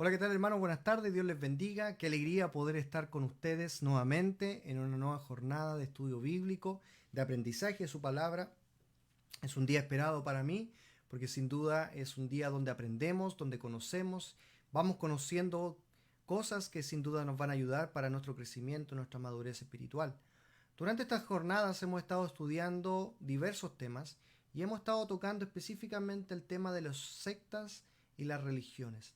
Hola, ¿qué tal, hermanos? Buenas tardes, Dios les bendiga. Qué alegría poder estar con ustedes nuevamente en una nueva jornada de estudio bíblico, de aprendizaje de su palabra. Es un día esperado para mí, porque sin duda es un día donde aprendemos, donde conocemos, vamos conociendo cosas que sin duda nos van a ayudar para nuestro crecimiento, nuestra madurez espiritual. Durante estas jornadas hemos estado estudiando diversos temas y hemos estado tocando específicamente el tema de las sectas y las religiones.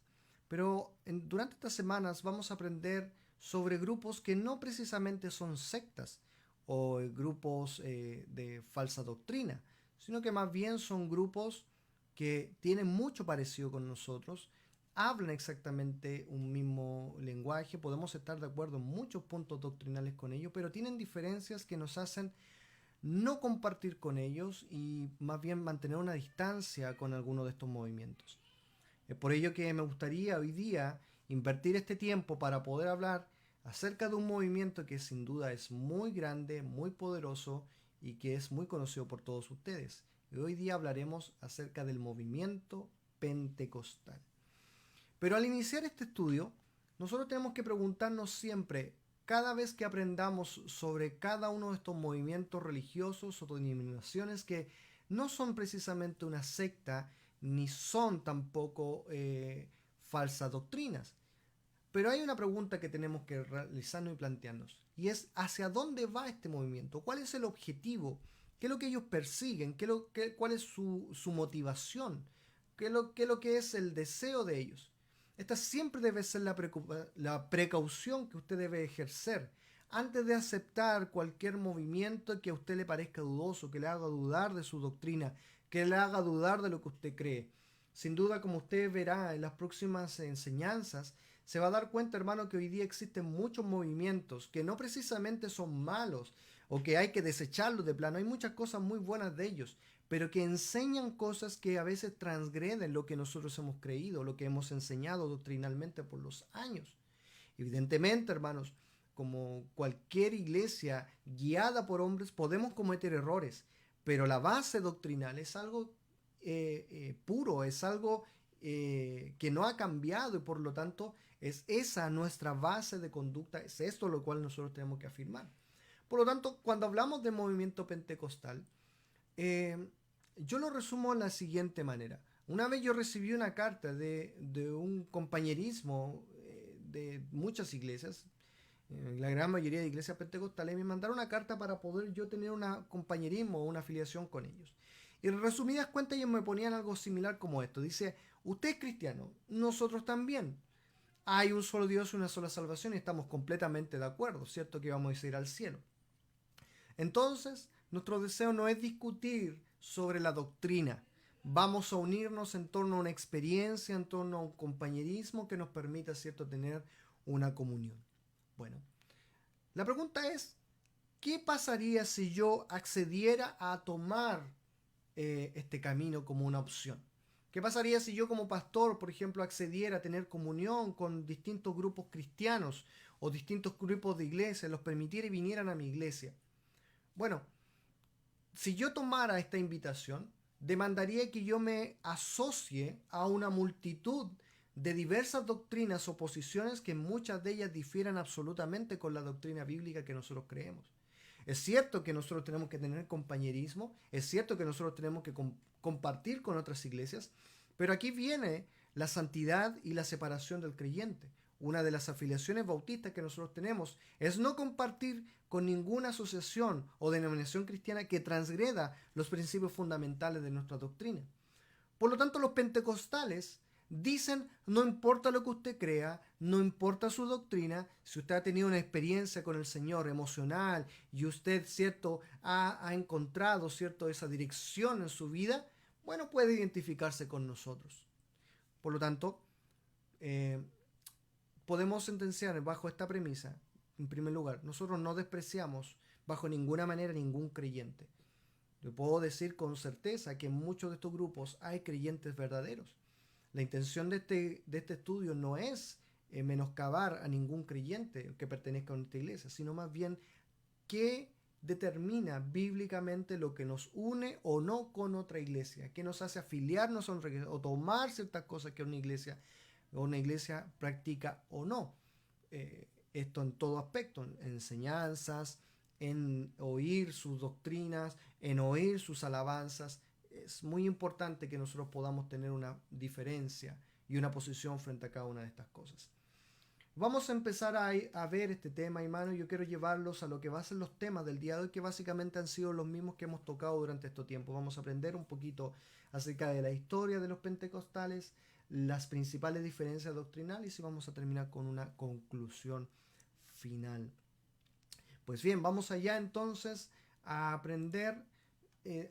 Pero durante estas semanas vamos a aprender sobre grupos que no precisamente son sectas o grupos de falsa doctrina, sino que más bien son grupos que tienen mucho parecido con nosotros, hablan exactamente un mismo lenguaje, podemos estar de acuerdo en muchos puntos doctrinales con ellos, pero tienen diferencias que nos hacen no compartir con ellos y más bien mantener una distancia con alguno de estos movimientos. Es por ello que me gustaría hoy día invertir este tiempo para poder hablar acerca de un movimiento que sin duda es muy grande, muy poderoso y que es muy conocido por todos ustedes. Y hoy día hablaremos acerca del movimiento pentecostal. Pero al iniciar este estudio, nosotros tenemos que preguntarnos siempre, cada vez que aprendamos sobre cada uno de estos movimientos religiosos o denominaciones que no son precisamente una secta, ni son tampoco falsas doctrinas. Pero hay una pregunta que tenemos que realizarnos y plantearnos, y es ¿hacia dónde va este movimiento? ¿Cuál es el objetivo? ¿Qué es lo que ellos persiguen? ¿Cuál es su motivación? ¿Qué es lo que es el deseo de ellos? Esta siempre debe ser la precaución que usted debe ejercer antes de aceptar cualquier movimiento que a usted le parezca dudoso, que le haga dudar de su doctrina, que le haga dudar de lo que usted cree. Sin duda, como usted verá en las próximas enseñanzas, se va a dar cuenta, hermano, que hoy día existen muchos movimientos que no precisamente son malos o que hay que desecharlos de plano. Hay muchas cosas muy buenas de ellos, pero que enseñan cosas que a veces transgreden lo que nosotros hemos creído, lo que hemos enseñado doctrinalmente por los años. Evidentemente, hermanos, como cualquier iglesia guiada por hombres, podemos cometer errores, pero la base doctrinal es algo puro, es algo que no ha cambiado y por lo tanto es esa nuestra base de conducta, es esto lo cual nosotros tenemos que afirmar. Por lo tanto, cuando hablamos de movimiento pentecostal, yo lo resumo de la siguiente manera. Una vez yo recibí una carta de un compañerismo de muchas iglesias, la gran mayoría de iglesias pentecostales, me mandaron una carta para poder yo tener un compañerismo o una afiliación con ellos. Y en resumidas cuentas ellos me ponían algo similar como esto. Dice, usted es cristiano, nosotros también. Hay un solo Dios y una sola salvación y estamos completamente de acuerdo, ¿cierto? Que vamos a ir al cielo. Entonces, nuestro deseo no es discutir sobre la doctrina. Vamos a unirnos en torno a una experiencia, en torno a un compañerismo que nos permita, ¿cierto?, tener una comunión. Bueno, la pregunta es, ¿qué pasaría si yo accediera a tomar este camino como una opción? ¿Qué pasaría si yo como pastor, por ejemplo, accediera a tener comunión con distintos grupos cristianos o distintos grupos de iglesia, los permitiera y vinieran a mi iglesia? Bueno, si yo tomara esta invitación, demandaría que yo me asocie a una multitud de diversas doctrinas o posiciones que muchas de ellas difieran absolutamente con la doctrina bíblica que nosotros creemos. Es cierto que nosotros tenemos que tener compañerismo, es cierto que nosotros tenemos que compartir con otras iglesias, pero aquí viene la santidad y la separación del creyente. Una de las afiliaciones bautistas que nosotros tenemos es no compartir con ninguna asociación o denominación cristiana que transgreda los principios fundamentales de nuestra doctrina. Por lo tanto, los pentecostales dicen, no importa lo que usted crea, no importa su doctrina, si usted ha tenido una experiencia con el Señor emocional y usted, cierto, ha encontrado, cierto, esa dirección en su vida, bueno, puede identificarse con nosotros. Por lo tanto, podemos sentenciar bajo esta premisa, en primer lugar, nosotros no despreciamos bajo ninguna manera ningún creyente. Yo puedo decir con certeza que en muchos de estos grupos hay creyentes verdaderos. La intención de este estudio no es menoscabar a ningún creyente que pertenezca a nuestra iglesia, sino más bien qué determina bíblicamente lo que nos une o no con otra iglesia, qué nos hace afiliarnos a otra iglesia o tomar ciertas cosas que una iglesia practica o no. Esto en todo aspecto, en enseñanzas, en oír sus doctrinas, en oír sus alabanzas. Es muy importante que nosotros podamos tener una diferencia y una posición frente a cada una de estas cosas. Vamos a empezar a ver este tema, hermano. Yo quiero llevarlos a lo que va a ser los temas del día de hoy, que básicamente han sido los mismos que hemos tocado durante este tiempo. Vamos a aprender un poquito acerca de la historia de los pentecostales, las principales diferencias doctrinales y vamos a terminar con una conclusión final. Pues bien, vamos allá entonces a aprender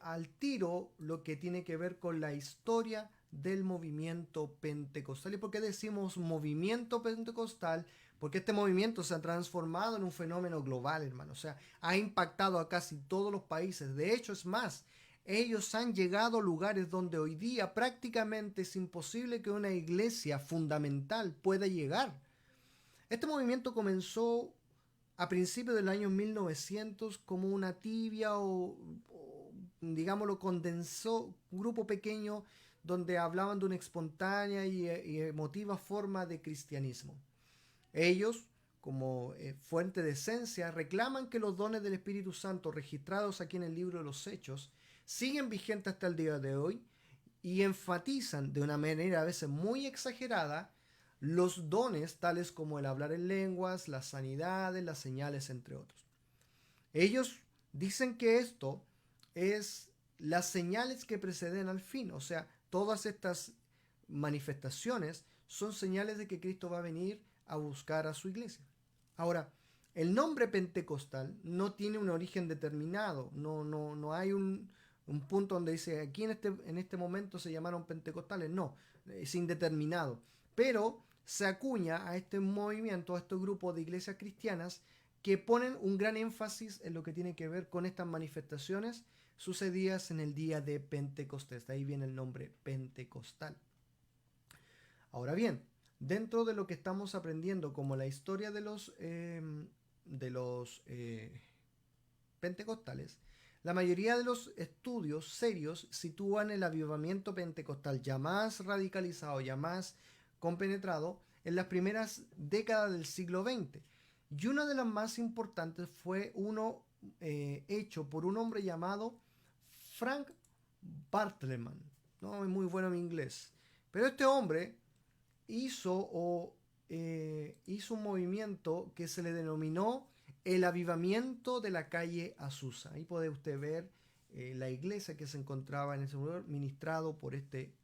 al tiro lo que tiene que ver con la historia del movimiento pentecostal. ¿Y por qué decimos movimiento pentecostal? Porque este movimiento se ha transformado en un fenómeno global, hermano. O sea, ha impactado a casi todos los países. De hecho, es más, ellos han llegado a lugares donde hoy día prácticamente es imposible que una iglesia fundamental pueda llegar. Este movimiento comenzó a principios del año 1900 como una tibia o digámoslo, condensó un grupo pequeño donde hablaban de una espontánea y emotiva forma de cristianismo. Ellos, como fuente de esencia, reclaman que los dones del Espíritu Santo registrados aquí en el libro de los Hechos siguen vigentes hasta el día de hoy y enfatizan de una manera a veces muy exagerada los dones tales como el hablar en lenguas, las sanidades, las señales, entre otros. Ellos dicen que esto es las señales que preceden al fin, o sea, todas estas manifestaciones son señales de que Cristo va a venir a buscar a su iglesia. Ahora, el nombre pentecostal no tiene un origen determinado, no hay un punto donde dice aquí en este momento se llamaron pentecostales, no, es indeterminado, pero se acuña a este movimiento, a estos grupos de iglesias cristianas que ponen un gran énfasis en lo que tiene que ver con estas manifestaciones sucedidas en el día de Pentecostés. De ahí viene el nombre pentecostal. Ahora bien, dentro de lo que estamos aprendiendo como la historia de los pentecostales, la mayoría de los estudios serios sitúan el avivamiento pentecostal ya más radicalizado, ya más compenetrado en las primeras décadas del siglo XX. Y una de las más importantes fue uno hecho por un hombre llamado Frank Bartleman. No es muy bueno mi inglés. Pero este hombre hizo un movimiento que se le denominó el avivamiento de la calle Azusa. Ahí puede usted ver la iglesia que se encontraba en ese lugar, ministrado por este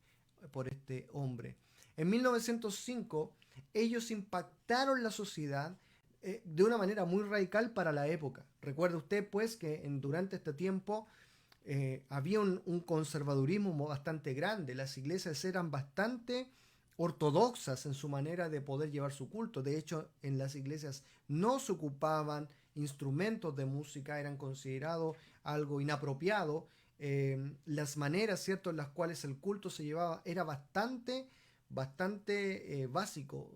hombre. En 1905, ellos impactaron la sociedad de una manera muy radical para la época. Recuerde usted, pues, que durante este tiempo había un conservadurismo bastante grande. Las iglesias eran bastante ortodoxas en su manera de poder llevar su culto. De hecho, en las iglesias no se ocupaban instrumentos de música, eran considerados algo inapropiado. Las maneras, ¿cierto?, en las cuales el culto se llevaba era bastante básico.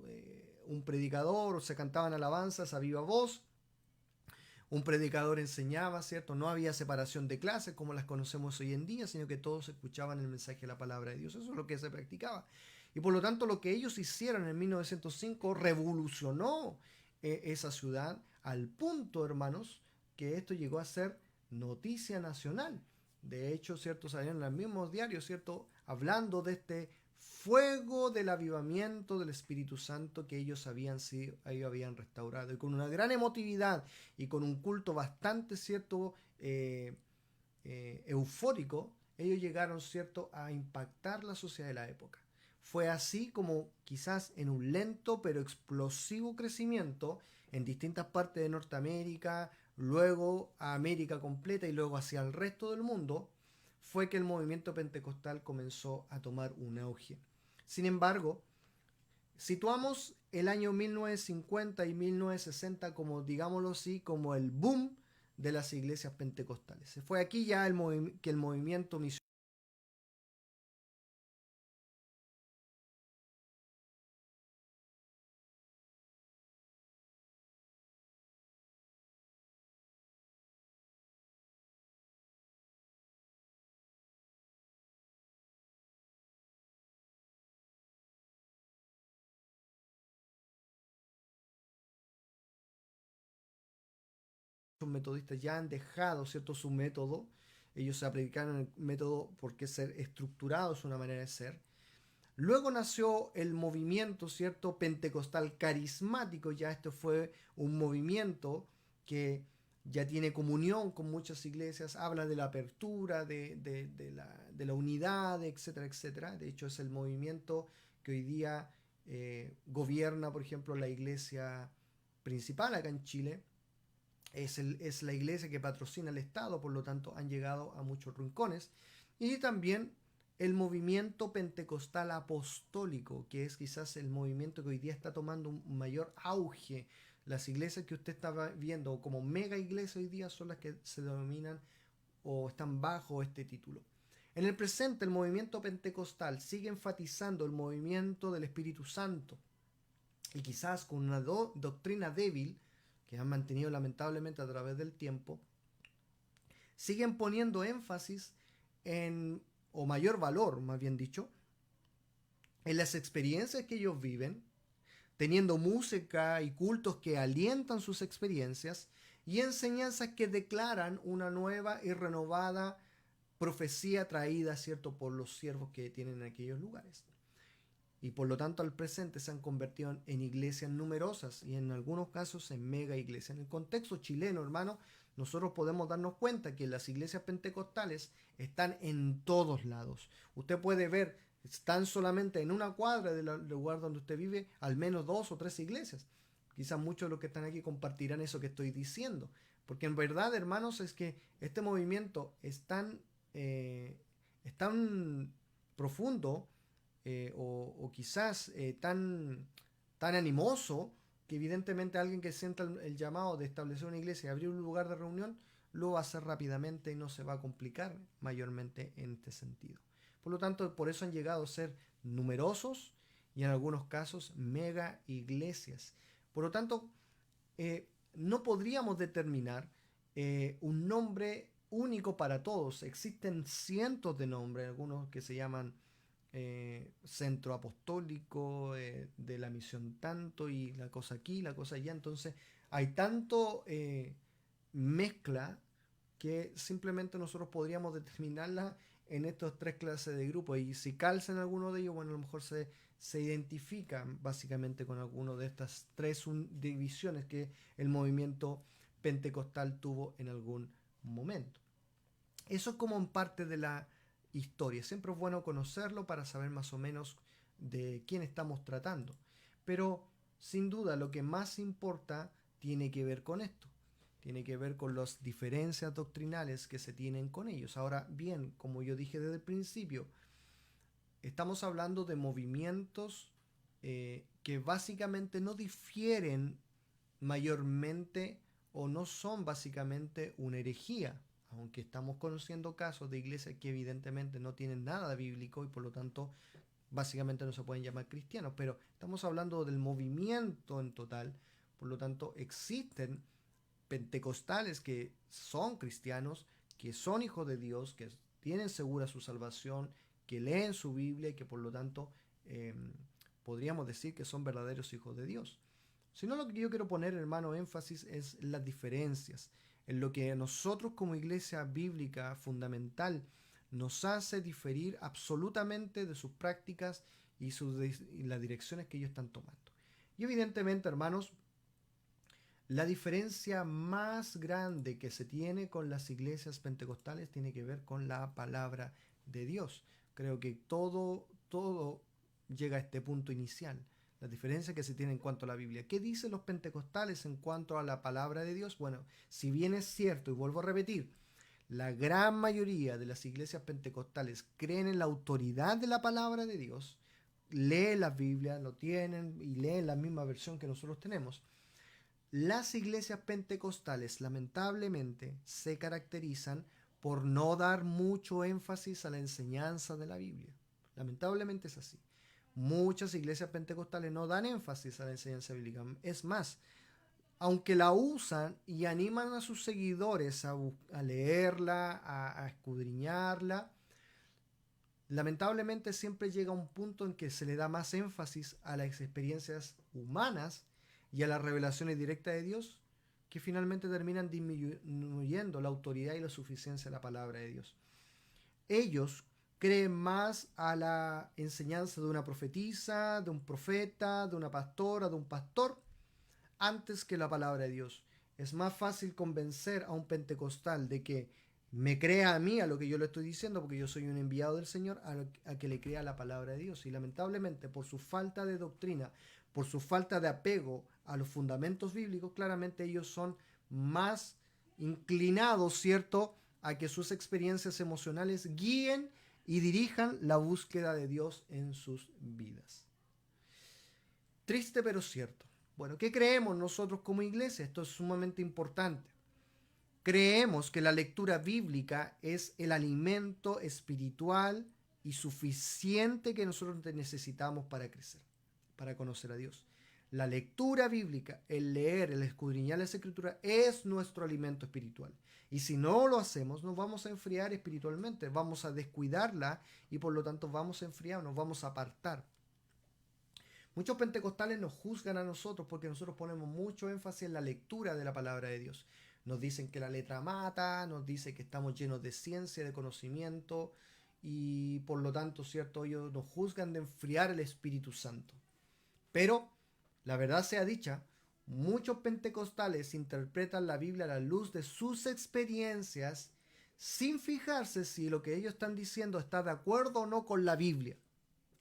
Un predicador, se cantaban alabanzas a viva voz, un predicador enseñaba, ¿cierto? No había separación de clases como las conocemos hoy en día, sino que todos escuchaban el mensaje de la palabra de Dios. Eso es lo que se practicaba. Y por lo tanto, lo que ellos hicieron en 1905 revolucionó esa ciudad al punto, hermanos, que esto llegó a ser noticia nacional. De hecho, ¿cierto? Salieron en los mismos diarios, ¿cierto? Hablando de este fuego del avivamiento del Espíritu Santo que ellos habían restaurado. Y con una gran emotividad y con un culto bastante, ¿cierto? Eufórico, ellos llegaron, ¿cierto?, a impactar la sociedad de la época. Fue así como quizás en un lento pero explosivo crecimiento en distintas partes de Norteamérica, luego a América completa y luego hacia el resto del mundo, fue que el movimiento pentecostal comenzó a tomar un auge. Sin embargo, situamos el año 1950 y 1960 como, digámoslo así, como el boom de las iglesias pentecostales. Fue aquí ya que el movimiento misionero metodistas ya han dejado, ¿cierto?, su método. Ellos se aplicaron el método porque ser estructurado es una manera de ser. Luego nació el movimiento, ¿cierto?, pentecostal carismático. Ya esto fue un movimiento que ya tiene comunión con muchas iglesias, habla de la apertura, de la unidad, etcétera, etcétera. De hecho, es el movimiento que hoy día gobierna, por ejemplo, la iglesia principal acá en Chile. Es la iglesia que patrocina el Estado, por lo tanto han llegado a muchos rincones. Y también el movimiento pentecostal apostólico, que es quizás el movimiento que hoy día está tomando un mayor auge. Las iglesias que usted está viendo como mega iglesia hoy día son las que se denominan o están bajo este título. En el presente, el movimiento pentecostal sigue enfatizando el movimiento del Espíritu Santo, y quizás con una doctrina débil que han mantenido lamentablemente a través del tiempo, siguen poniendo énfasis en, o mayor valor, más bien dicho, en las experiencias que ellos viven, teniendo música y cultos que alientan sus experiencias y enseñanzas que declaran una nueva y renovada profecía traída, ¿cierto?, por los siervos que tienen en aquellos lugares. Y por lo tanto al presente se han convertido en iglesias numerosas y en algunos casos en mega iglesias. En el contexto chileno, hermano, nosotros podemos darnos cuenta que las iglesias pentecostales están en todos lados. Usted puede ver, están solamente en una cuadra del lugar donde usted vive, al menos 2 o 3 iglesias. Quizás muchos de los que están aquí compartirán eso que estoy diciendo. Porque en verdad, hermanos, es que este movimiento es tan profundo, o quizás tan animoso, que evidentemente alguien que sienta el llamado de establecer una iglesia y abrir un lugar de reunión lo va a hacer rápidamente y no se va a complicar mayormente en este sentido. Por lo tanto, por eso han llegado a ser numerosos y en algunos casos mega iglesias. Por lo tanto, no podríamos determinar un nombre único para todos. Existen cientos de nombres, algunos que se llaman centro apostólico, de la misión tanto, y la cosa aquí, la cosa allá. Entonces hay tanto mezcla que simplemente nosotros podríamos determinarla en estos 3 clases de grupos, y si calzan alguno de ellos, bueno, a lo mejor se identifican básicamente con alguno de estas 3 divisiones que el movimiento pentecostal tuvo en algún momento. Eso es como en parte de la historia. Siempre es bueno conocerlo para saber más o menos de quién estamos tratando. Pero sin duda lo que más importa tiene que ver con esto. Tiene que ver con las diferencias doctrinales que se tienen con ellos. Ahora bien, como yo dije desde el principio, estamos hablando de movimientos que básicamente no difieren mayormente o no son básicamente una herejía, aunque estamos conociendo casos de iglesias que evidentemente no tienen nada bíblico y por lo tanto básicamente no se pueden llamar cristianos, pero estamos hablando del movimiento en total. Por lo tanto existen pentecostales que son cristianos, que son hijos de Dios, que tienen segura su salvación, que leen su Biblia y que por lo tanto eh, podríamos decir que son verdaderos hijos de Dios. Sino lo que yo quiero poner, hermano, énfasis es las diferencias, en lo que nosotros como iglesia bíblica fundamental nos hace diferir absolutamente de sus prácticas y las direcciones que ellos están tomando. Y evidentemente, hermanos, la diferencia más grande que se tiene con las iglesias pentecostales tiene que ver con la palabra de Dios. Creo que todo llega a este punto inicial. La diferencia que se tiene en cuanto a la Biblia. ¿Qué dicen los pentecostales en cuanto a la palabra de Dios? Bueno, si bien es cierto, y vuelvo a repetir, la gran mayoría de las iglesias pentecostales creen en la autoridad de la palabra de Dios, leen la Biblia, lo tienen y leen la misma versión que nosotros tenemos. Las iglesias pentecostales lamentablemente se caracterizan por no dar mucho énfasis a la enseñanza de la Biblia. Lamentablemente es así. Muchas iglesias pentecostales no dan énfasis a la enseñanza bíblica. Es más, aunque la usan y animan a sus seguidores a leerla, a escudriñarla, lamentablemente siempre llega un punto en que se le da más énfasis a las experiencias humanas y a las revelaciones directas de Dios, que finalmente terminan disminuyendo la autoridad y la suficiencia de la palabra de Dios. Ellos creen más a la enseñanza de una profetisa, de un profeta, de una pastora, de un pastor, antes que la palabra de Dios. Es más fácil convencer a un pentecostal de que me crea a mí, a lo que yo le estoy diciendo, porque yo soy un enviado del Señor, a que le crea la palabra de Dios. Y lamentablemente, por su falta de doctrina, por su falta de apego a los fundamentos bíblicos, claramente ellos son más inclinados, ¿cierto?, a que sus experiencias emocionales guíen y dirijan la búsqueda de Dios en sus vidas. Triste pero cierto. Bueno, ¿qué creemos nosotros como iglesia? Esto es sumamente importante. Creemos que la lectura bíblica es el alimento espiritual y suficiente que nosotros necesitamos para crecer, para conocer a Dios. la lectura bíblica, el leer, el escudriñar las escrituras es nuestro alimento espiritual. Y si no lo hacemos, nos vamos a enfriar espiritualmente, vamos a descuidarla y por lo tanto vamos a enfriar, nos vamos a apartar. Muchos pentecostales nos juzgan a nosotros porque nosotros ponemos mucho énfasis en la lectura de la palabra de Dios. Nos dicen que la letra mata, nos dicen que estamos llenos de ciencia, de conocimiento y por lo tanto, ¿cierto? Ellos nos juzgan de enfriar el Espíritu Santo. Pero, la verdad sea dicha, muchos pentecostales interpretan la Biblia a la luz de sus experiencias sin fijarse si lo que ellos están diciendo está de acuerdo o no con la Biblia.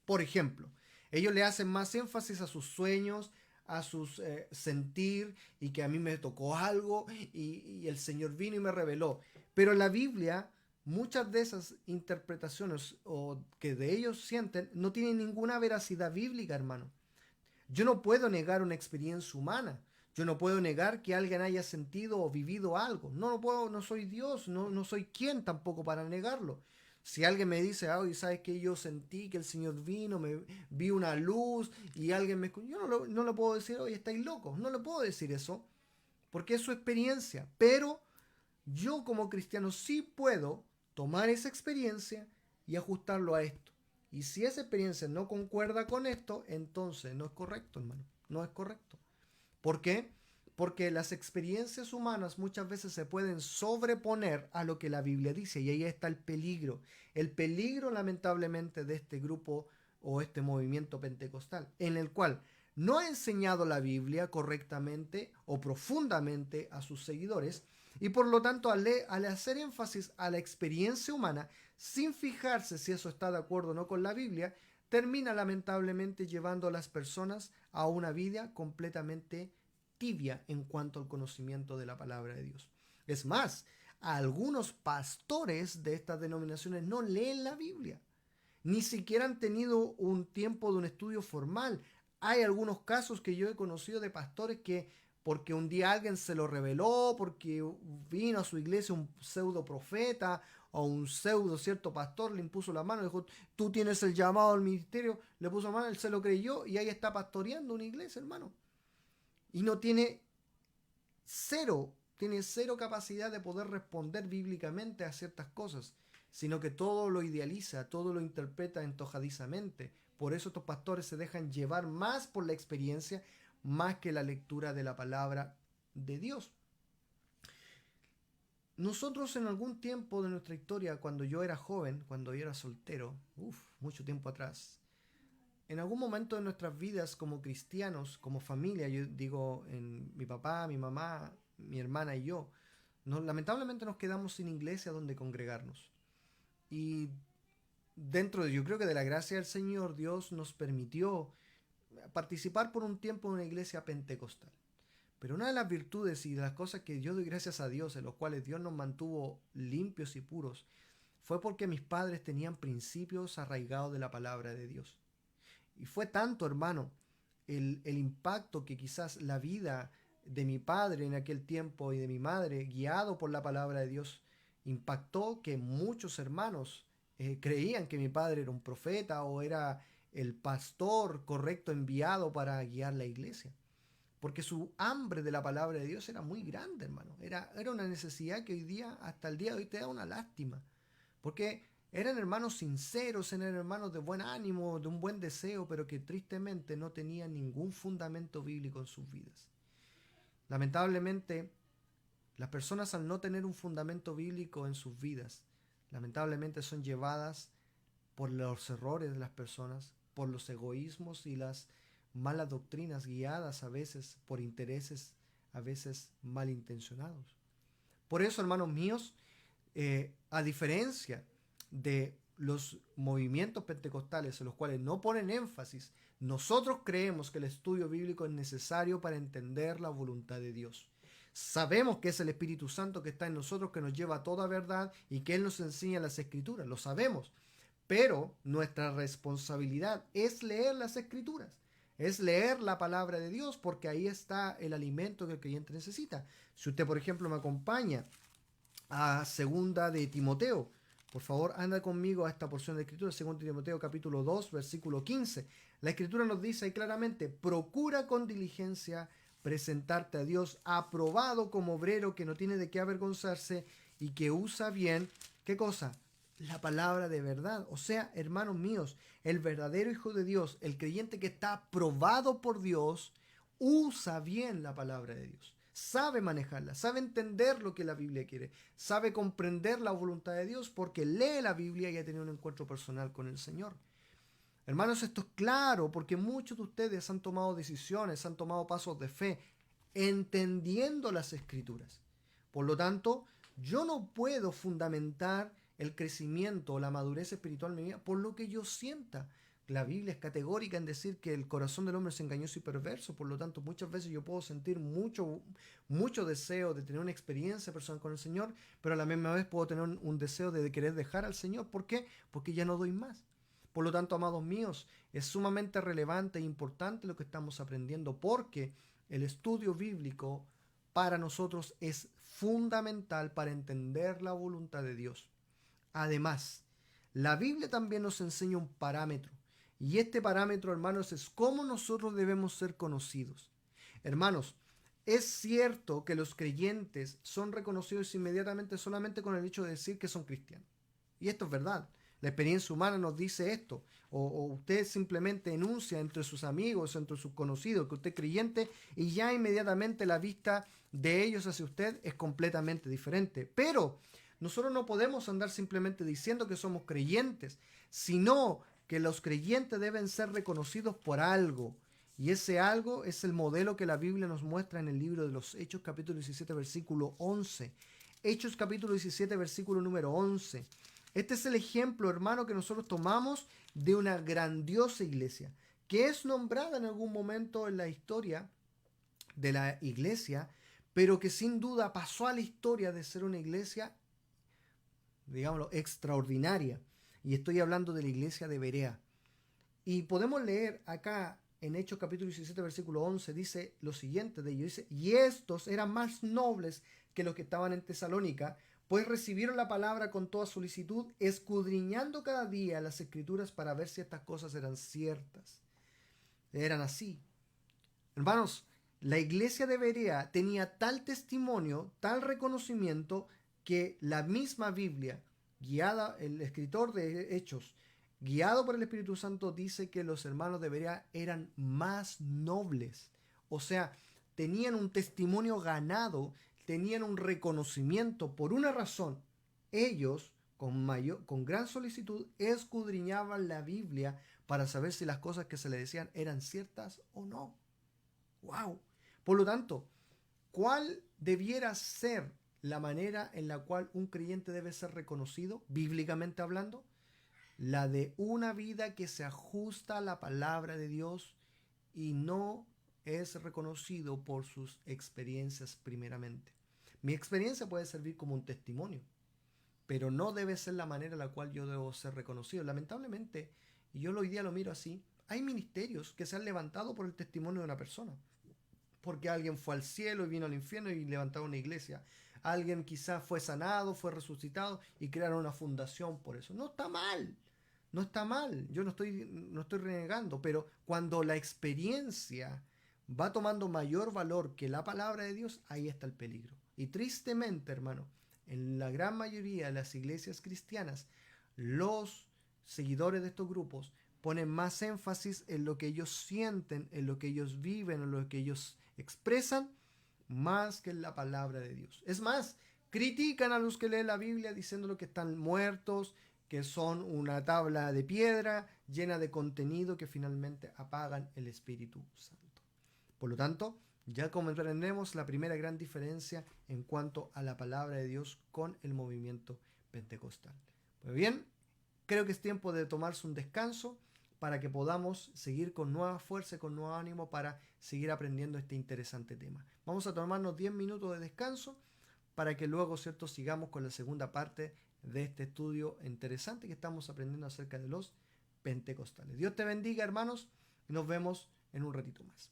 Por ejemplo, ellos le hacen más énfasis a sus sueños, a sus sentir y que a mí me tocó algo y el Señor vino y me reveló. Pero la Biblia, muchas de esas interpretaciones o que de ellos sienten no tienen ninguna veracidad bíblica, hermano. Yo no puedo negar una experiencia humana. Yo no puedo negar que alguien haya sentido o vivido algo. No lo puedo, no soy Dios, no soy quien tampoco para negarlo. Si alguien me dice, oye, ¿sabes qué? Yo sentí que el Señor vino, me vi una luz y alguien me escuchó. Yo no le puedo decir, oye, estáis locos. No le puedo decir eso porque es su experiencia. Pero yo como cristiano sí puedo tomar esa experiencia y ajustarlo a esto. Y si esa experiencia no concuerda con esto, entonces no es correcto, hermano. No es correcto. ¿Por qué? Porque las experiencias humanas muchas veces se pueden sobreponer a lo que la Biblia dice. Y ahí está el peligro. El peligro, lamentablemente, de este grupo o este movimiento pentecostal, en el cual no ha enseñado la Biblia correctamente o profundamente a sus seguidores. Y por lo tanto, al hacer énfasis a la experiencia humana, sin fijarse si eso está de acuerdo o no con la Biblia, termina lamentablemente llevando a las personas a una vida completamente tibia en cuanto al conocimiento de la palabra de Dios. Es más, algunos pastores de estas denominaciones no leen la Biblia, ni siquiera han tenido un tiempo de un estudio formal. Hay algunos casos que yo he conocido de pastores que porque un día alguien se lo reveló, porque vino a su iglesia un pseudo profeta o un pseudo cierto pastor, le impuso la mano, dijo, tú tienes el llamado al ministerio, le puso la mano, él se lo creyó y ahí está pastoreando una iglesia, hermano. Y no tiene cero capacidad de poder responder bíblicamente a ciertas cosas, sino que todo lo idealiza, todo lo interpreta antojadizamente. Por eso estos pastores se dejan llevar más por la experiencia, más que la lectura de la palabra de Dios. Nosotros en algún tiempo de nuestra historia, cuando yo era joven, cuando yo era soltero, mucho tiempo atrás, en algún momento de nuestras vidas como cristianos, como familia, yo digo, en mi papá, mi mamá, mi hermana y yo, lamentablemente nos quedamos sin iglesia donde congregarnos. Y dentro de, yo creo que de la gracia del Señor, Dios nos permitió participar por un tiempo en una iglesia pentecostal. Pero una de las virtudes y de las cosas que yo doy gracias a Dios, en los cuales Dios nos mantuvo limpios y puros, fue porque mis padres tenían principios arraigados de la palabra de Dios. Y fue tanto, hermano, el impacto que quizás la vida de mi padre en aquel tiempo y de mi madre, guiado por la palabra de Dios, impactó que muchos hermanos creían que mi padre era un profeta o era el pastor correcto enviado para guiar la iglesia. Porque su hambre de la palabra de Dios era muy grande, hermano. Era una necesidad que hoy día, hasta el día de hoy, te da una lástima. Porque eran hermanos sinceros, eran hermanos de buen ánimo, de un buen deseo, pero que tristemente no tenían ningún fundamento bíblico en sus vidas. Lamentablemente, las personas al no tener un fundamento bíblico en sus vidas, lamentablemente son llevadas por los errores de las personas, por los egoísmos y las malas doctrinas guiadas a veces por intereses a veces malintencionados. Por eso, hermanos míos, a diferencia de los movimientos pentecostales en los cuales no ponen énfasis, nosotros creemos que el estudio bíblico es necesario para entender la voluntad de Dios. Sabemos que es el Espíritu Santo que está en nosotros, que nos lleva a toda verdad y que Él nos enseña las Escrituras, lo sabemos. Pero nuestra responsabilidad es leer las Escrituras, es leer la palabra de Dios, porque ahí está el alimento que el creyente necesita. Si usted, por ejemplo, me acompaña a segunda de Timoteo, Por favor, anda conmigo a esta porción de Escritura, 2 Timoteo capítulo 2, versículo 15. La Escritura nos dice ahí claramente: procura con diligencia presentarte a Dios aprobado como obrero que no tiene de qué avergonzarse y que usa bien, ¿qué cosa? La palabra de verdad. O sea, hermanos míos, el verdadero Hijo de Dios, el creyente que está aprobado por Dios, usa bien la palabra de Dios. Sabe manejarla, sabe entender lo que la Biblia quiere, sabe comprender la voluntad de Dios porque lee la Biblia y ha tenido un encuentro personal con el Señor. Hermanos, esto es claro porque muchos de ustedes han tomado decisiones, han tomado pasos de fe, entendiendo las Escrituras. Por lo tanto, yo no puedo fundamentar el crecimiento o la madurez espiritual en mi vida por lo que yo sienta. La Biblia es categórica en decir que el corazón del hombre es engañoso y perverso, por lo tanto muchas veces yo puedo sentir mucho deseo de tener una experiencia personal con el Señor, pero a la misma vez puedo tener un deseo de querer dejar al Señor. ¿Por qué? Porque ya no doy más. Por lo tanto, amados míos, es sumamente relevante e importante lo que estamos aprendiendo porque el estudio bíblico para nosotros es fundamental para entender la voluntad de Dios. Además, la Biblia también nos enseña un parámetro. Y este parámetro, hermanos, es cómo nosotros debemos ser conocidos. Hermanos, es cierto que los creyentes son reconocidos inmediatamente solamente con el hecho de decir que son cristianos. Y esto es verdad. La experiencia humana nos dice esto. O usted simplemente enuncia entre sus amigos, entre sus conocidos, que usted es creyente y ya inmediatamente la vista de ellos hacia usted es completamente diferente. Pero nosotros no podemos andar simplemente diciendo que somos creyentes, sino que los creyentes deben ser reconocidos por algo. Y ese algo es el modelo que la Biblia nos muestra en el libro de los Hechos capítulo 17 versículo 11. Hechos capítulo 17 versículo número 11. Este es el ejemplo, hermano, que nosotros tomamos de una grandiosa iglesia, que es nombrada en algún momento en la historia de la iglesia, pero que sin duda pasó a la historia de ser una iglesia, digámoslo, extraordinaria. Y estoy hablando de la iglesia de Berea. Y podemos leer acá en Hechos capítulo 17, versículo 11, dice lo siguiente de ellos. Dice: y estos eran más nobles que los que estaban en Tesalónica, pues recibieron la palabra con toda solicitud, escudriñando cada día las escrituras para ver si estas cosas eran ciertas. Eran así. Hermanos, la iglesia de Berea tenía tal testimonio, tal reconocimiento, que la misma Biblia, guiada, el escritor de Hechos, guiado por el Espíritu Santo, dice que los hermanos de Berea eran más nobles. O sea, tenían un testimonio ganado, tenían un reconocimiento por una razón. Ellos, con gran solicitud, escudriñaban la Biblia para saber si las cosas que se le decían eran ciertas o no. ¡Wow! Por lo tanto, ¿cuál debiera ser la manera en la cual un creyente debe ser reconocido, bíblicamente hablando? La de una vida que se ajusta a la palabra de Dios y no es reconocido por sus experiencias primeramente. Mi experiencia puede servir como un testimonio, pero no debe ser la manera en la cual yo debo ser reconocido. Lamentablemente, y yo hoy día lo miro así, hay ministerios que se han levantado por el testimonio de una persona. Porque alguien fue al cielo y vino al infierno y levantaron una iglesia. Alguien quizás fue sanado, fue resucitado y crearon una fundación por eso. No está mal, no está mal. Yo no estoy renegando, pero cuando la experiencia va tomando mayor valor que la palabra de Dios, ahí está el peligro. Y tristemente, hermano, en la gran mayoría de las iglesias cristianas, los seguidores de estos grupos ponen más énfasis en lo que ellos sienten, en lo que ellos viven, en lo que ellos expresan, más que en la palabra de Dios. Es más, critican a los que leen la Biblia diciendo que están muertos, que son una tabla de piedra llena de contenido que finalmente apagan el Espíritu Santo. Por lo tanto, ya comprendemos la primera gran diferencia en cuanto a la palabra de Dios con el movimiento pentecostal. Pues bien, creo que es tiempo de tomarse un descanso para que podamos seguir con nueva fuerza y con nuevo ánimo para seguir aprendiendo este interesante tema. Vamos a tomarnos 10 minutos de descanso para que luego, ¿cierto?, sigamos con la segunda parte de este estudio interesante que estamos aprendiendo acerca de los pentecostales. Dios te bendiga, hermanos, y nos vemos en un ratito más.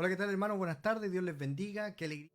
Hola, ¿qué tal, hermanos? Buenas tardes, Dios les bendiga, qué alegría.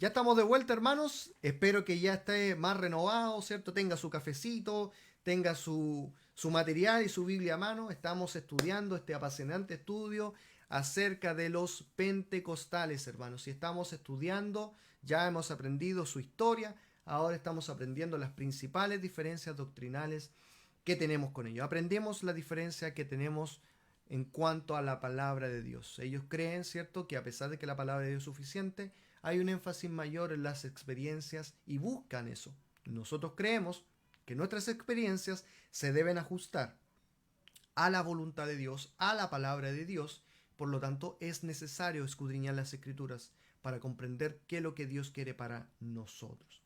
Ya estamos de vuelta, hermanos. Espero que ya esté más renovado, ¿cierto? Tenga su cafecito, tenga su material y su Biblia a mano. Estamos estudiando este apasionante estudio acerca de los pentecostales, hermanos. Y estamos estudiando, ya hemos aprendido su historia, ahora estamos aprendiendo las principales diferencias doctrinales que tenemos con ellos. Aprendemos la diferencia que tenemos en cuanto a la palabra de Dios. Ellos creen, ¿cierto?, que a pesar de que la palabra de Dios es suficiente, hay un énfasis mayor en las experiencias y buscan eso. Nosotros creemos que nuestras experiencias se deben ajustar a la voluntad de Dios, a la palabra de Dios. Por lo tanto, es necesario escudriñar las escrituras para comprender qué es lo que Dios quiere para nosotros.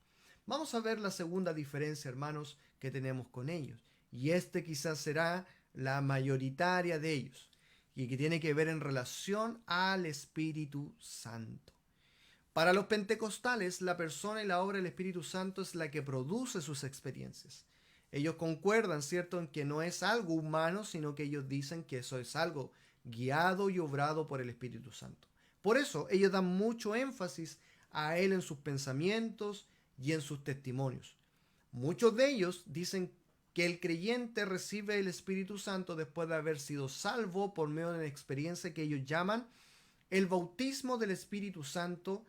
Vamos a ver la segunda diferencia, hermanos, que tenemos con ellos. Y quizás será la mayoritaria de ellos, y que tiene que ver en relación al Espíritu Santo. Para los pentecostales, la persona y la obra del Espíritu Santo es la que produce sus experiencias. Ellos concuerdan, ¿cierto?, en que no es algo humano, sino que ellos dicen que eso es algo guiado y obrado por el Espíritu Santo. Por eso, ellos dan mucho énfasis a Él en sus pensamientos y en sus testimonios. Muchos de ellos dicen que el creyente recibe el Espíritu Santo después de haber sido salvo por medio de una experiencia que ellos llaman el bautismo del Espíritu Santo,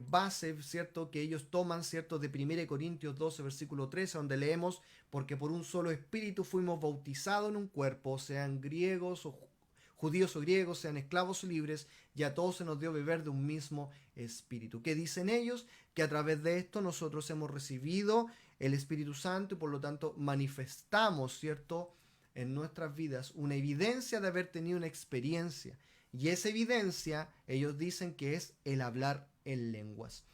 base, ¿cierto?, que ellos toman, ¿cierto?, de 1 Corintios 12, versículo 13, donde leemos: porque por un solo Espíritu fuimos bautizados en un cuerpo, sean griegos o judíos o griegos, sean esclavos o libres, y a todos se nos dio beber de un mismo Espíritu. ¿Qué dicen ellos? Que a través de esto nosotros hemos recibido el Espíritu Santo y por lo tanto manifestamos, ¿cierto?, en nuestras vidas una evidencia de haber tenido una experiencia. Y esa evidencia, ellos dicen que es el hablar en lenguas.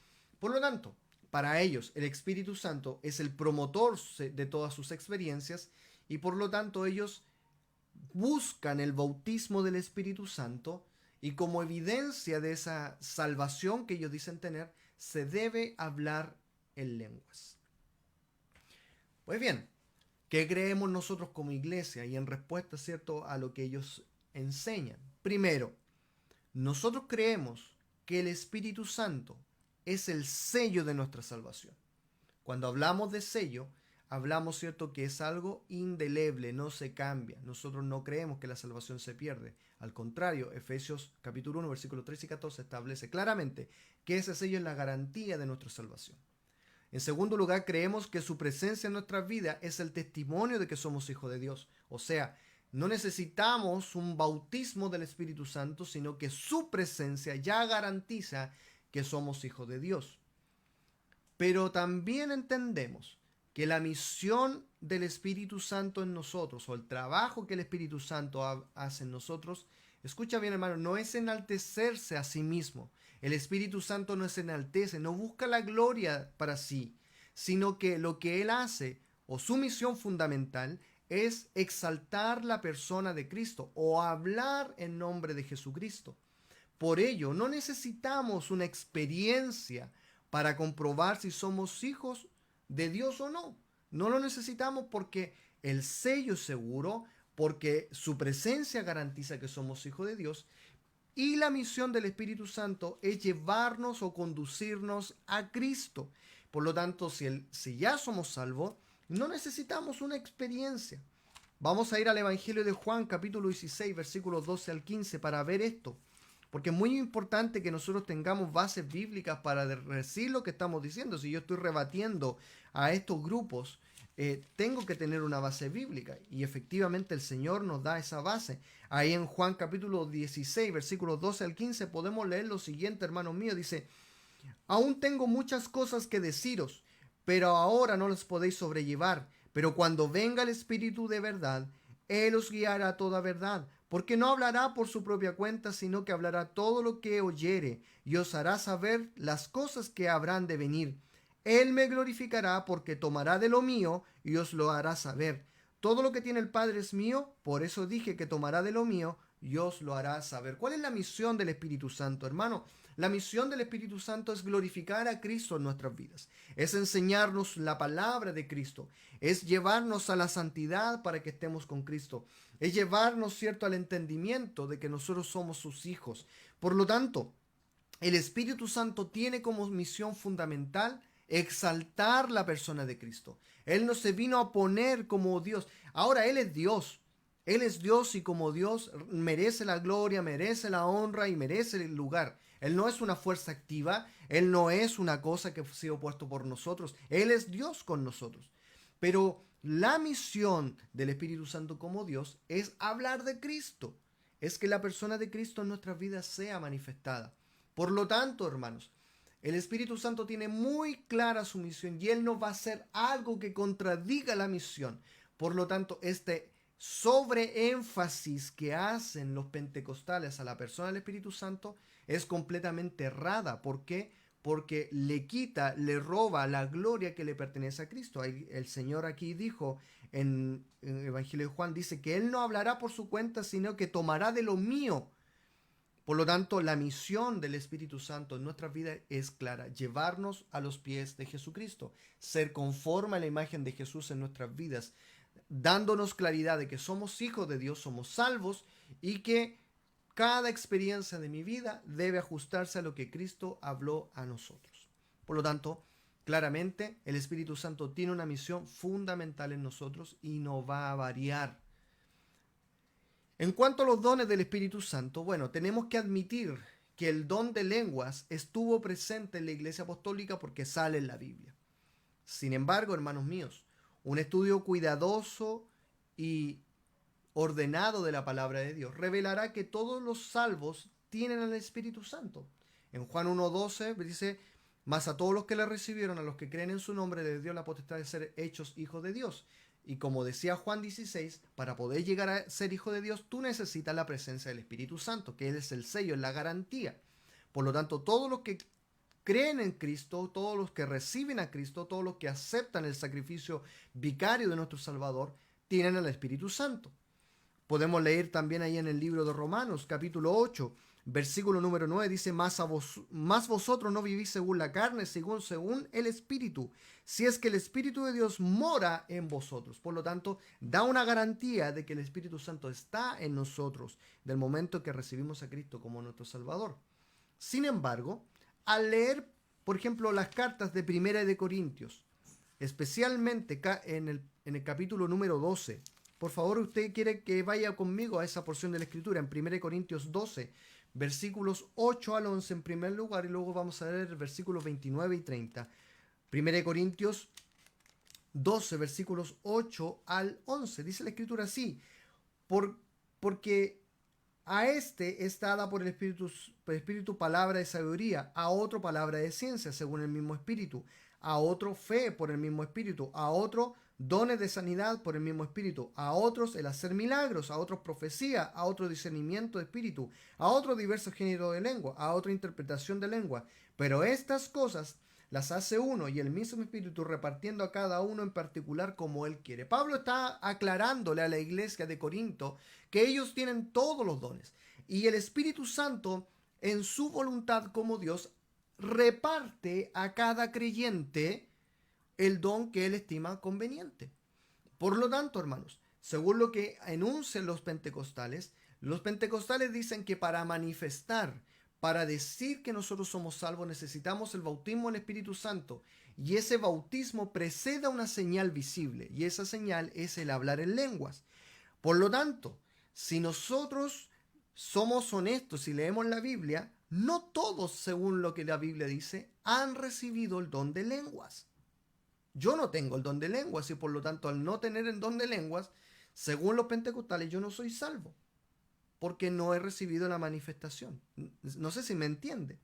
Por lo tanto, para ellos el Espíritu Santo es el promotor de todas sus experiencias, y por lo tanto ellos buscan el bautismo del Espíritu Santo, y como evidencia de esa salvación que ellos dicen tener, se debe hablar en lenguas. Pues bien, ¿qué creemos nosotros como iglesia? Y en respuesta, ¿cierto?, a lo que ellos enseñan. Primero, nosotros creemos que el Espíritu Santo es el sello de nuestra salvación. Cuando hablamos de sello, hablamos, ¿cierto?, que es algo indeleble, no se cambia. Nosotros no creemos que la salvación se pierde. Al contrario, Efesios capítulo 1, versículos 13 y 14 establece claramente que ese sello es la garantía de nuestra salvación. En segundo lugar, creemos que su presencia en nuestras vidas es el testimonio de que somos hijos de Dios. O sea, no necesitamos un bautismo del Espíritu Santo, sino que su presencia ya garantiza que somos hijos de Dios. Pero también entendemos que la misión del Espíritu Santo en nosotros, o el trabajo que el Espíritu Santo hace en nosotros, escucha bien, hermano, no es enaltecerse a sí mismo. El Espíritu Santo no se enaltece, no busca la gloria para sí, sino que lo que Él hace, o su misión fundamental, es exaltar la persona de Cristo o hablar en nombre de Jesucristo. Por ello, no necesitamos una experiencia para comprobar si somos hijos de Dios o no. No lo necesitamos porque el sello es seguro, porque su presencia garantiza que somos hijos de Dios, y la misión del Espíritu Santo es llevarnos o conducirnos a Cristo. Por lo tanto, si ya somos salvos, no necesitamos una experiencia. Vamos a ir al Evangelio de Juan, capítulo 16, versículos 12 al 15, para ver esto. Porque es muy importante que nosotros tengamos bases bíblicas para decir lo que estamos diciendo. Si yo estoy rebatiendo a estos grupos, tengo que tener una base bíblica. Y efectivamente el Señor nos da esa base. Ahí en Juan capítulo 16, versículos 12 al 15, podemos leer lo siguiente, hermanos míos. Dice: aún tengo muchas cosas que deciros, pero ahora no las podéis sobrellevar. Pero cuando venga el Espíritu de verdad, Él os guiará a toda verdad, porque no hablará por su propia cuenta, sino que hablará todo lo que oyere, y os hará saber las cosas que habrán de venir. Él me glorificará, porque tomará de lo mío y os lo hará saber. Todo lo que tiene el Padre es mío, por eso dije que tomará de lo mío y os lo hará saber. ¿Cuál es la misión del Espíritu Santo, hermano? La misión del Espíritu Santo es glorificar a Cristo en nuestras vidas. Es enseñarnos la palabra de Cristo. Es llevarnos a la santidad para que estemos con Cristo. Es llevarnos, ¿cierto?, al entendimiento de que nosotros somos sus hijos. Por lo tanto, el Espíritu Santo tiene como misión fundamental exaltar la persona de Cristo. Él no se vino a poner como Dios. Ahora Él es Dios. Él es Dios y como Dios merece la gloria, merece la honra y merece el lugar. Él no es una fuerza activa, Él no es una cosa que ha sido puesto por nosotros. Él es Dios con nosotros. Pero la misión del Espíritu Santo como Dios es hablar de Cristo. Es que la persona de Cristo en nuestras vidas sea manifestada. Por lo tanto, hermanos, el Espíritu Santo tiene muy clara su misión y Él no va a hacer algo que contradiga la misión. Por lo tanto, este sobreénfasis que hacen los pentecostales a la persona del Espíritu Santo es completamente errada. ¿Por qué? Porque le quita, le roba la gloria que le pertenece a Cristo. El Señor aquí dijo en el Evangelio de Juan, dice que Él no hablará por su cuenta, sino que tomará de lo mío. Por lo tanto, la misión del Espíritu Santo en nuestras vidas es clara: llevarnos a los pies de Jesucristo, ser conforme a la imagen de Jesús en nuestras vidas, dándonos claridad de que somos hijos de Dios, somos salvos y que cada experiencia de mi vida debe ajustarse a lo que Cristo habló a nosotros. Por lo tanto, claramente el Espíritu Santo tiene una misión fundamental en nosotros y no va a variar. En cuanto a los dones del Espíritu Santo, bueno, tenemos que admitir que el don de lenguas estuvo presente en la Iglesia Apostólica porque sale en la Biblia. Sin embargo, hermanos míos, un estudio cuidadoso y ordenado de la palabra de Dios revelará que todos los salvos tienen al Espíritu Santo. En Juan 1:12 dice: mas a todos los que le recibieron, a los que creen en su nombre, les dio la potestad de ser hechos hijos de Dios. Y como decía Juan 16, para poder llegar a ser hijo de Dios, tú necesitas la presencia del Espíritu Santo, que Él es el sello, es la garantía. Por lo tanto, todos los que creen en Cristo, todos los que reciben a Cristo, todos los que aceptan el sacrificio vicario de nuestro Salvador, tienen al Espíritu Santo. Podemos leer también ahí en el libro de Romanos, capítulo 8, versículo número 9, dice: más vosotros no vivís según la carne, según el Espíritu, si es que el Espíritu de Dios mora en vosotros. Por lo tanto, da una garantía de que el Espíritu Santo está en nosotros del momento que recibimos a Cristo como nuestro Salvador. Sin embargo, al leer, por ejemplo, las cartas de Primera y de Corintios, especialmente en el capítulo número 12, por favor, usted quiere que vaya conmigo a esa porción de la Escritura, en 1 Corintios 12, versículos 8 al 11 en primer lugar, y luego vamos a leer versículos 29 y 30. 1 Corintios 12, versículos 8 al 11. Dice la Escritura así: porque a este es dada por el Espíritu palabra de sabiduría, a otro palabra de ciencia, según el mismo Espíritu, a otro fe por el mismo Espíritu, a otro dones de sanidad por el mismo Espíritu, a otros el hacer milagros, a otros profecía, a otro discernimiento de espíritu, a otros diversos géneros de lengua, a otra interpretación de lengua. Pero estas cosas las hace uno y el mismo Espíritu, repartiendo a cada uno en particular como Él quiere. Pablo está aclarándole a la iglesia de Corinto que ellos tienen todos los dones y el Espíritu Santo, en su voluntad como Dios, reparte a cada creyente el don que Él estima conveniente. Por lo tanto, hermanos, según lo que enuncian los pentecostales dicen que para manifestar, para decir que nosotros somos salvos, necesitamos el bautismo del Espíritu Santo, y ese bautismo precede a una señal visible, y esa señal es el hablar en lenguas. Por lo tanto, si nosotros somos honestos y leemos la Biblia, no todos, según lo que la Biblia dice, han recibido el don de lenguas. Yo no tengo el don de lenguas y por lo tanto, al no tener el don de lenguas, según los pentecostales, yo no soy salvo porque no he recibido la manifestación. No sé si me entiende.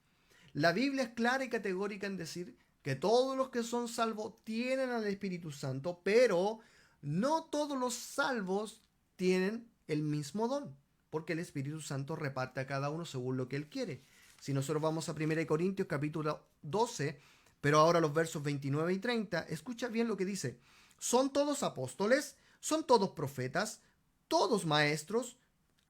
La Biblia es clara y categórica en decir que todos los que son salvos tienen al Espíritu Santo, pero no todos los salvos tienen el mismo don, porque el Espíritu Santo reparte a cada uno según lo que Él quiere. Si nosotros vamos a 1 Corintios capítulo 12, pero ahora los versos 29 y 30, escucha bien lo que dice: ¿son todos apóstoles? ¿Son todos profetas? ¿Todos maestros?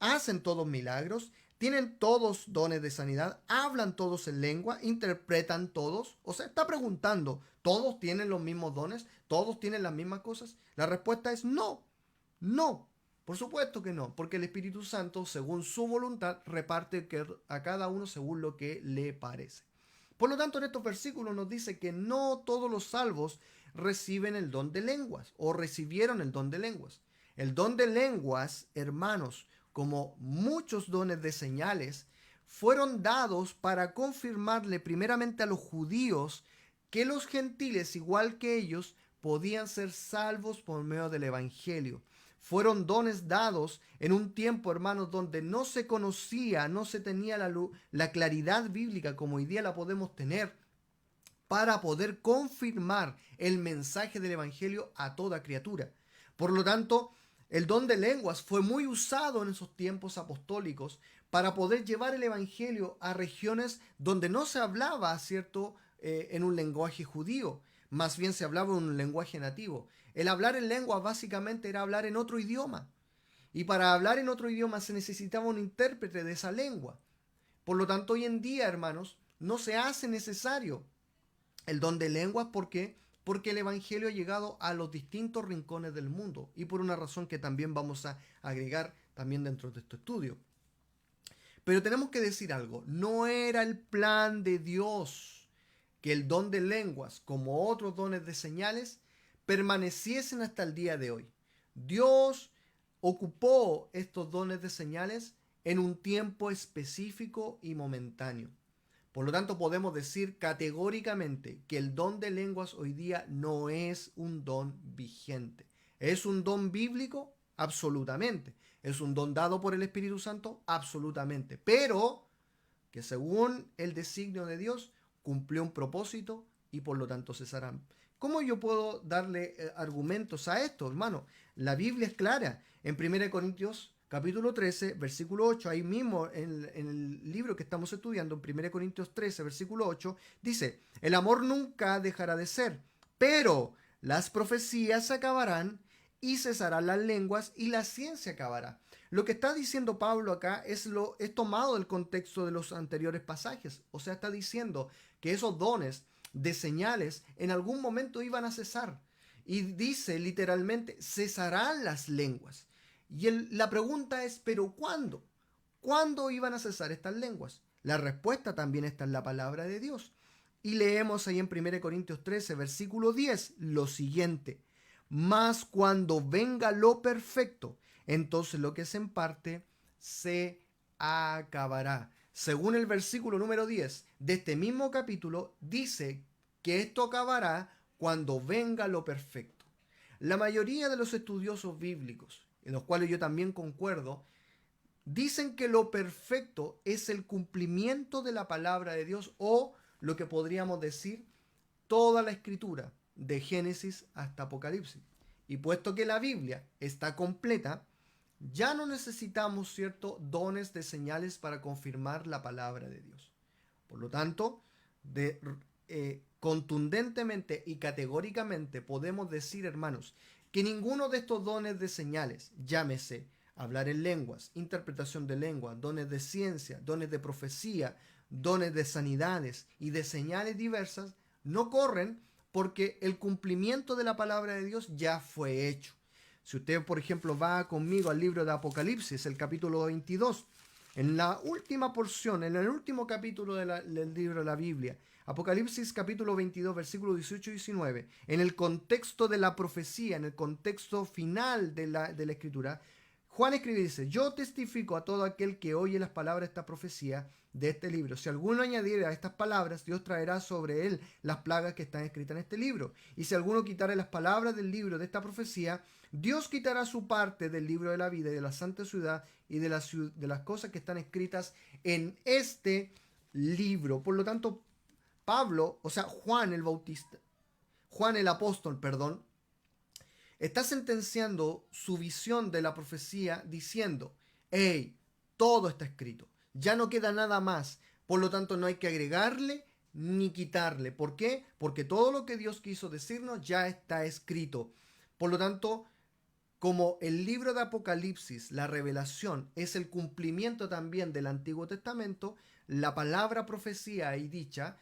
¿Hacen todos milagros? ¿Tienen todos dones de sanidad? ¿Hablan todos en lengua? ¿Interpretan todos? O sea, está preguntando, ¿todos tienen los mismos dones? ¿Todos tienen las mismas cosas? La respuesta es no, no. Por supuesto que no, porque el Espíritu Santo, según su voluntad, reparte a cada uno según lo que le parece. Por lo tanto, en estos versículos nos dice que no todos los salvos reciben el don de lenguas o recibieron el don de lenguas. El don de lenguas, hermanos, como muchos dones de señales, fueron dados para confirmarle primeramente a los judíos que los gentiles, igual que ellos, podían ser salvos por medio del Evangelio. Fueron dones dados en un tiempo, hermanos, donde no se conocía, no se tenía la claridad bíblica como hoy día la podemos tener, para poder confirmar el mensaje del Evangelio a toda criatura. Por lo tanto, el don de lenguas fue muy usado en esos tiempos apostólicos para poder llevar el Evangelio a regiones donde no se hablaba, ¿cierto?, en un lenguaje judío, más bien se hablaba en un lenguaje nativo. El hablar en lenguas básicamente era hablar en otro idioma. Y para hablar en otro idioma se necesitaba un intérprete de esa lengua. Por lo tanto, hoy en día, hermanos, no se hace necesario el don de lenguas. ¿Por qué? Porque el Evangelio ha llegado a los distintos rincones del mundo. Y por una razón que también vamos a agregar también dentro de este estudio. Pero tenemos que decir algo. No era el plan de Dios que el don de lenguas, como otros dones de señales, permaneciesen hasta el día de hoy. Dios ocupó estos dones de señales en un tiempo específico y momentáneo. Por lo tanto, podemos decir categóricamente que el don de lenguas hoy día no es un don vigente. ¿Es un don bíblico? Absolutamente. ¿Es un don dado por el Espíritu Santo? Absolutamente. Pero que según el designio de Dios cumplió un propósito y por lo tanto cesarán. ¿Cómo yo puedo darle argumentos a esto, hermano? La Biblia es clara. En 1 Corintios capítulo 13, versículo 8, ahí mismo en el libro que estamos estudiando, en 1 Corintios 13, versículo 8, dice, el amor nunca dejará de ser, pero las profecías se acabarán y cesarán las lenguas y la ciencia acabará. Lo que está diciendo Pablo acá es tomado del contexto de los anteriores pasajes. O sea, está diciendo que esos dones de señales en algún momento iban a cesar. Y dice literalmente, cesarán las lenguas. Y la pregunta es, ¿pero cuándo? ¿Cuándo iban a cesar estas lenguas? La respuesta también está en la palabra de Dios. Y leemos ahí en 1 Corintios 13, versículo 10, lo siguiente. Mas cuando venga lo perfecto, entonces lo que es en parte se acabará. Según el versículo número 10 de este mismo capítulo, dice que esto acabará cuando venga lo perfecto. La mayoría de los estudiosos bíblicos, en los cuales yo también concuerdo, dicen que lo perfecto es el cumplimiento de la palabra de Dios, o lo que podríamos decir, toda la escritura, de Génesis hasta Apocalipsis. Y puesto que la Biblia está completa, ya no necesitamos ciertos dones de señales para confirmar la palabra de Dios. Por lo tanto, contundentemente y categóricamente podemos decir, hermanos, que ninguno de estos dones de señales, llámese hablar en lenguas, interpretación de lenguas, dones de ciencia, dones de profecía, dones de sanidades y de señales diversas, no corren porque el cumplimiento de la palabra de Dios ya fue hecho. Si usted, por ejemplo, va conmigo al libro de Apocalipsis, el capítulo 22, en la última porción, en el último capítulo del libro de la Biblia, Apocalipsis capítulo 22, versículos 18 y 19, en el contexto de la profecía, en el contexto final de la Escritura, Juan escribe y dice, yo testifico a todo aquel que oye las palabras de esta profecía de este libro. Si alguno añadiere a estas palabras, Dios traerá sobre él las plagas que están escritas en este libro. Y si alguno quitare las palabras del libro de esta profecía, Dios quitará su parte del libro de la vida y de la santa ciudad y de las cosas que están escritas en este libro. Por lo tanto, Pablo, o sea, Juan el apóstol, perdón, está sentenciando su visión de la profecía diciendo, hey, todo está escrito, ya no queda nada más, por lo tanto no hay que agregarle ni quitarle. ¿Por qué? Porque todo lo que Dios quiso decirnos ya está escrito. Por lo tanto, como el libro de Apocalipsis, la revelación, es el cumplimiento también del Antiguo Testamento, la palabra profecía ahí dicha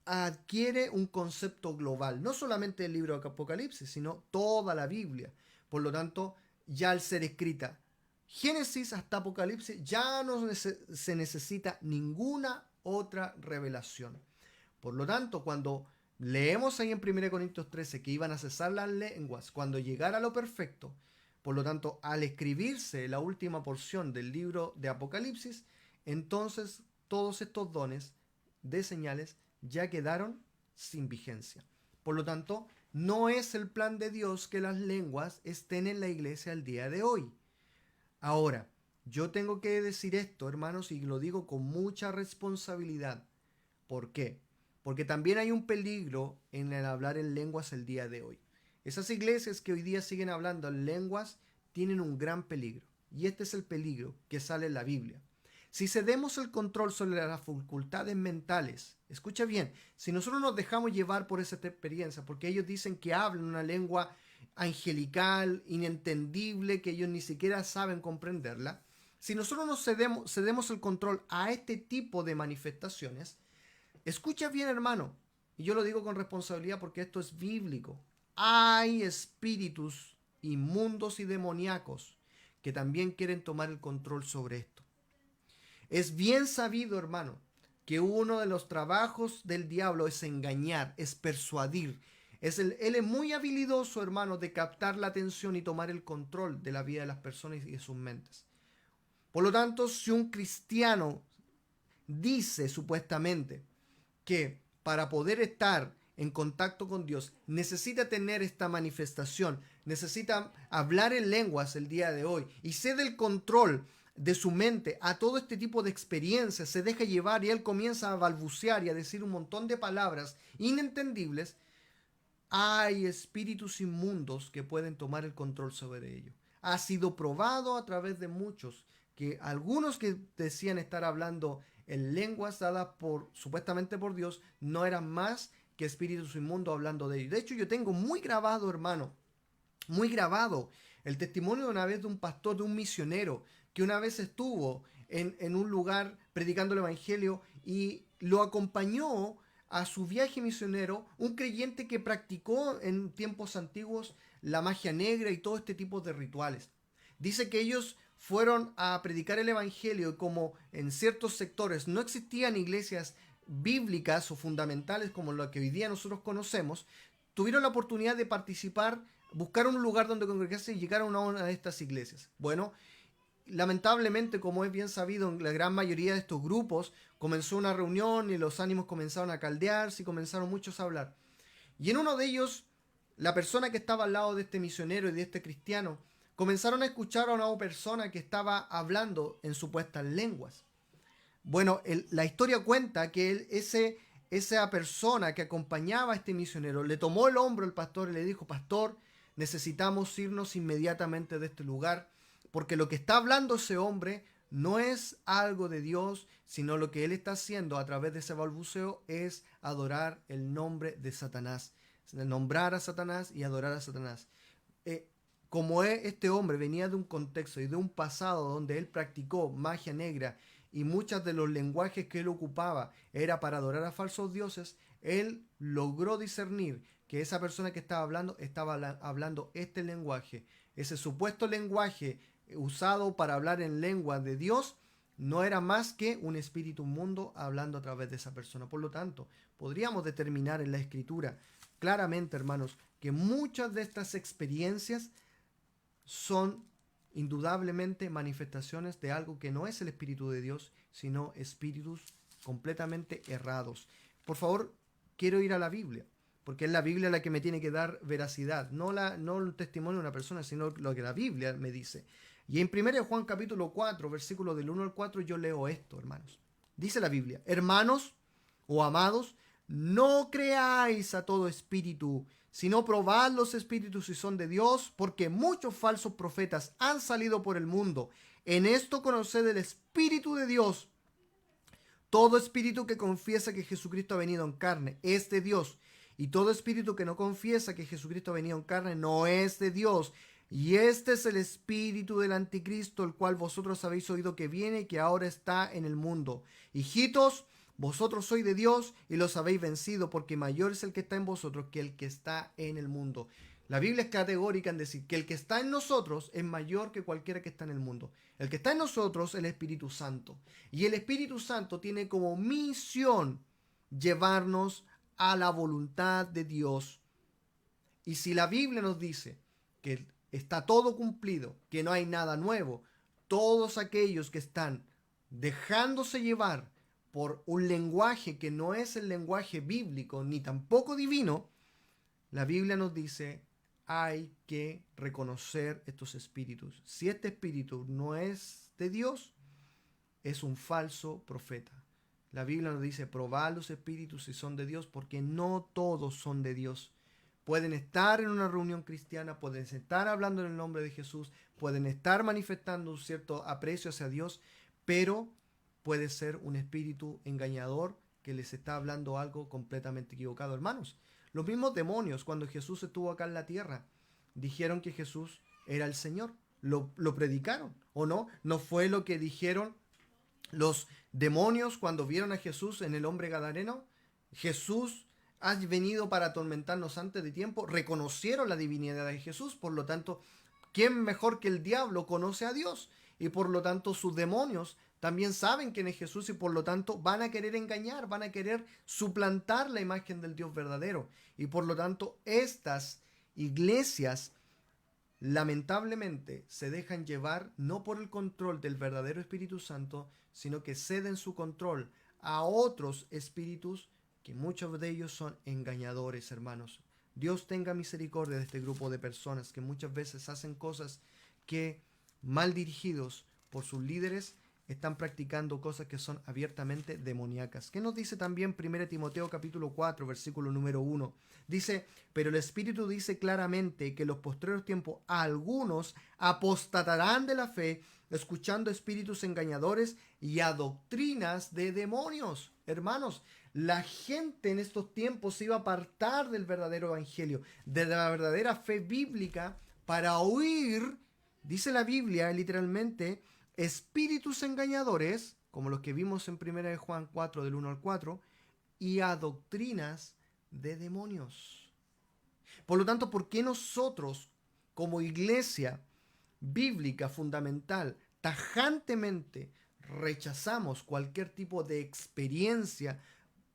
adquiere un concepto global, no solamente el libro de Apocalipsis, sino toda la Biblia. Por lo tanto, ya al ser escrita. Génesis hasta Apocalipsis ya no se necesita ninguna otra revelación. Por lo tanto, cuando leemos ahí en 1 Corintios 13 que iban a cesar las lenguas cuando llegara lo perfecto, por lo tanto, al escribirse la última porción del libro de Apocalipsis, entonces todos estos dones de señales ya quedaron sin vigencia. Por lo tanto, no es el plan de Dios que las lenguas estén en la iglesia al día de hoy. Ahora, yo tengo que decir esto, hermanos, y lo digo con mucha responsabilidad. ¿Por qué? Porque también hay un peligro en el hablar en lenguas el día de hoy. Esas iglesias que hoy día siguen hablando en lenguas tienen un gran peligro. Y este es el peligro que sale en la Biblia. Si cedemos el control sobre las facultades mentales, escucha bien, si nosotros nos dejamos llevar por esa experiencia, porque ellos dicen que hablan una lengua angelical, inentendible, que ellos ni siquiera saben comprenderla, si nosotros nos cedemos el control a este tipo de manifestaciones, escucha bien, hermano, y yo lo digo con responsabilidad porque esto es bíblico. Hay espíritus inmundos y demoníacos que también quieren tomar el control sobre esto. Es bien sabido, hermano, que uno de los trabajos del diablo es engañar, es persuadir. Él es muy habilidoso, hermano, de captar la atención y tomar el control de la vida de las personas y de sus mentes. Por lo tanto, si un cristiano dice supuestamente que para poder estar en contacto con Dios necesita tener esta manifestación, necesita hablar en lenguas el día de hoy y cede el control de su mente a todo este tipo de experiencias, se deja llevar y él comienza a balbucear y a decir un montón de palabras inentendibles, hay espíritus inmundos que pueden tomar el control sobre ello. Ha sido probado a través de muchos, que algunos que decían estar hablando en lenguas dadas supuestamente por Dios, no eran más que espíritus inmundos hablando de ellos. De hecho, yo tengo muy grabado, hermano, muy grabado el testimonio de una vez de un pastor, de un misionero, que una vez estuvo en un lugar predicando el evangelio y lo acompañó a su viaje misionero un creyente que practicó en tiempos antiguos la magia negra y todo este tipo de rituales. Dice que ellos fueron a predicar el evangelio y como en ciertos sectores no existían iglesias bíblicas o fundamentales como lo que hoy día nosotros conocemos, tuvieron la oportunidad de participar, buscar un lugar donde congregarse y llegar a una de estas iglesias. Bueno, lamentablemente, como es bien sabido, en la gran mayoría de estos grupos comenzó una reunión y los ánimos comenzaron a caldearse y comenzaron muchos a hablar. Y en uno de ellos, la persona que estaba al lado de este misionero y de este cristiano, comenzaron a escuchar a una persona que estaba hablando en supuestas lenguas. Bueno, la historia cuenta que esa persona que acompañaba a este misionero le tomó el hombro al pastor y le dijo: pastor, necesitamos irnos inmediatamente de este lugar, porque lo que está hablando ese hombre no es algo de Dios, sino lo que él está haciendo a través de ese balbuceo es adorar el nombre de Satanás, nombrar a Satanás y adorar a Satanás. Como este hombre venía de un contexto y de un pasado donde él practicó magia negra y muchos de los lenguajes que él ocupaba era para adorar a falsos dioses, él logró discernir que esa persona que estaba hablando este lenguaje, ese supuesto lenguaje usado para hablar en lengua de Dios, no era más que un espíritu inmundo hablando a través de esa persona. Por lo tanto, podríamos determinar en la escritura claramente, hermanos, que muchas de estas experiencias son indudablemente manifestaciones de algo que no es el Espíritu de Dios, sino espíritus completamente errados. Por favor, quiero ir a la Biblia, porque es la Biblia la que me tiene que dar veracidad, no el testimonio de una persona, sino lo que la Biblia me dice. Y en 1 Juan capítulo 4, versículo del 1 al 4, yo leo esto, hermanos. Dice la Biblia: hermanos o amados, no creáis a todo espíritu, sino probad los espíritus si son de Dios, porque muchos falsos profetas han salido por el mundo. En esto conoced el Espíritu de Dios. Todo espíritu que confiesa que Jesucristo ha venido en carne es de Dios, y todo espíritu que no confiesa que Jesucristo ha venido en carne no es de Dios. Y este es el espíritu del anticristo, el cual vosotros habéis oído que viene y que ahora está en el mundo. Hijitos, vosotros sois de Dios y los habéis vencido, porque mayor es el que está en vosotros que el que está en el mundo. La Biblia es categórica en decir que el que está en nosotros es mayor que cualquiera que está en el mundo. El que está en nosotros es el Espíritu Santo. Y el Espíritu Santo tiene como misión llevarnos a la voluntad de Dios. Y si la Biblia nos dice que está todo cumplido, que no hay nada nuevo, todos aquellos que están dejándose llevar por un lenguaje que no es el lenguaje bíblico ni tampoco divino, la Biblia nos dice hay que reconocer estos espíritus. Si este espíritu no es de Dios, es un falso profeta. La Biblia nos dice probad los espíritus si son de Dios, porque no todos son de Dios. Pueden estar en una reunión cristiana, pueden estar hablando en el nombre de Jesús, pueden estar manifestando un cierto aprecio hacia Dios, pero puede ser un espíritu engañador que les está hablando algo completamente equivocado, hermanos. Los mismos demonios, cuando Jesús estuvo acá en la tierra, dijeron que Jesús era el Señor. Lo predicaron, ¿o no? ¿No fue lo que dijeron los demonios cuando vieron a Jesús en el hombre gadareno? Jesús ha venido para atormentarnos antes de tiempo. Reconocieron la divinidad de Jesús, por lo tanto, ¿quién mejor que el diablo conoce a Dios? Y por lo tanto sus demonios también saben quién es Jesús y por lo tanto van a querer engañar, van a querer suplantar la imagen del Dios verdadero. Y por lo tanto estas iglesias lamentablemente se dejan llevar no por el control del verdadero Espíritu Santo, sino que ceden su control a otros espíritus que muchos de ellos son engañadores, hermanos. Dios tenga misericordia de este grupo de personas que muchas veces hacen cosas que, mal dirigidos por sus líderes, están practicando cosas que son abiertamente demoníacas. ¿Qué nos dice también 1 Timoteo capítulo 4, versículo número 1? Dice, pero el Espíritu dice claramente que en los postreros tiempos algunos apostatarán de la fe, escuchando espíritus engañadores y a doctrinas de demonios. Hermanos, la gente en estos tiempos se iba a apartar del verdadero evangelio, de la verdadera fe bíblica, para huir, dice la Biblia literalmente, espíritus engañadores, como los que vimos en 1 de Juan 4, del 1 al 4, y a doctrinas de demonios. Por lo tanto, ¿por qué nosotros, como iglesia bíblica fundamental, tajantemente rechazamos cualquier tipo de experiencia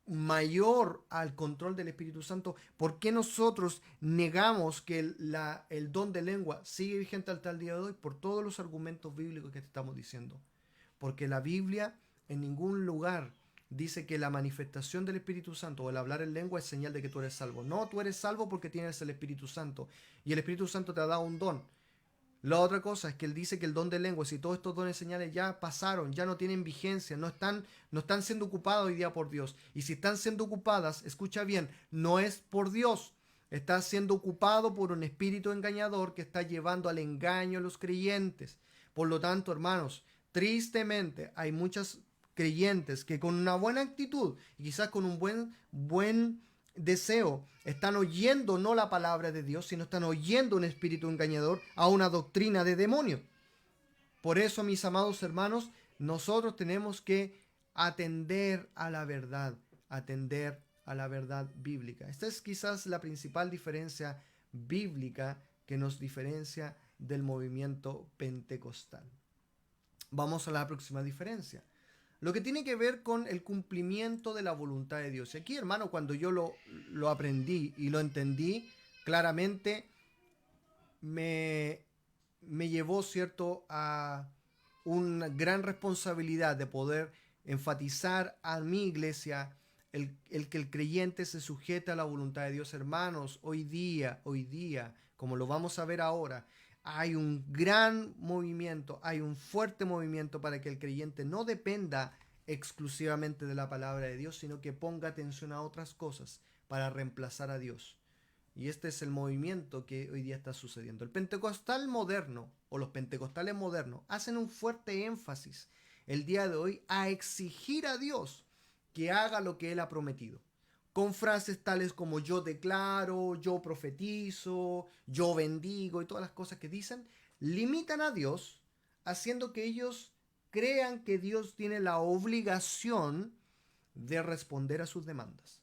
mayor al control del Espíritu Santo? ¿Por qué nosotros negamos que el don de lengua sigue vigente hasta el día de hoy? Por todos los argumentos bíblicos que te estamos diciendo. Porque la Biblia en ningún lugar dice que la manifestación del Espíritu Santo o el hablar en lengua es señal de que tú eres salvo. No, tú eres salvo porque tienes el Espíritu Santo. Y el Espíritu Santo te ha dado un don. La otra cosa es que él dice que el don de lenguas y todos estos dones señales ya pasaron, ya no tienen vigencia, no están siendo ocupados hoy día por Dios. Y si están siendo ocupadas, escucha bien, no es por Dios. Está siendo ocupado por un espíritu engañador que está llevando al engaño a los creyentes. Por lo tanto, hermanos, tristemente hay muchos creyentes que con una buena actitud y quizás con un buen deseo están oyendo no la palabra de Dios, sino están oyendo un espíritu engañador, a una doctrina de demonio. Por eso, mis amados hermanos, nosotros tenemos que atender a la verdad bíblica. Esta es quizás la principal diferencia bíblica que nos diferencia del movimiento pentecostal. Vamos a la próxima diferencia. Lo que tiene que ver con el cumplimiento de la voluntad de Dios. Y aquí, hermano, cuando yo lo aprendí y lo entendí, claramente me llevó, ¿cierto?, a una gran responsabilidad de poder enfatizar a mi iglesia el que el creyente se sujete a la voluntad de Dios. Hermanos, hoy día, como lo vamos a ver ahora, hay un gran movimiento, hay un fuerte movimiento para que el creyente no dependa exclusivamente de la palabra de Dios, sino que ponga atención a otras cosas para reemplazar a Dios. Y este es el movimiento que hoy día está sucediendo. El pentecostal moderno o los pentecostales modernos hacen un fuerte énfasis el día de hoy a exigir a Dios que haga lo que Él ha prometido, con frases tales como yo declaro, yo profetizo, yo bendigo y todas las cosas que dicen, limitan a Dios, haciendo que ellos crean que Dios tiene la obligación de responder a sus demandas.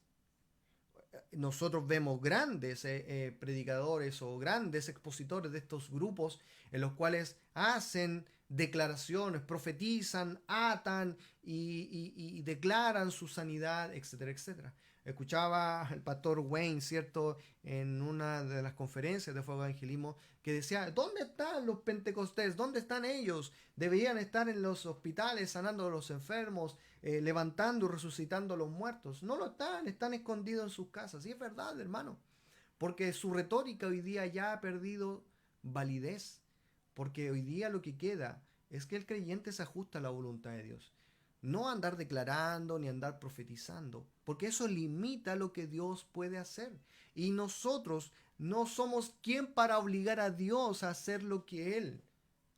nosotros vemos grandes predicadores o grandes expositores de estos grupos en los cuales hacen declaraciones, profetizan, atan y declaran su sanidad, etcétera, etcétera. Escuchaba al pastor Wayne, ¿cierto?, en una de las conferencias de Fuego Evangelismo, que decía, ¿dónde están los pentecostés? ¿Dónde están ellos? Deberían estar en los hospitales sanando a los enfermos, levantando y resucitando a los muertos. No lo están, están escondidos en sus casas. Y es verdad, hermano, porque su retórica hoy día ya ha perdido validez, porque hoy día lo que queda es que el creyente se ajusta a la voluntad de Dios. No andar declarando ni andar profetizando, porque eso limita lo que Dios puede hacer. Y nosotros no somos quien para obligar a Dios a hacer lo que Él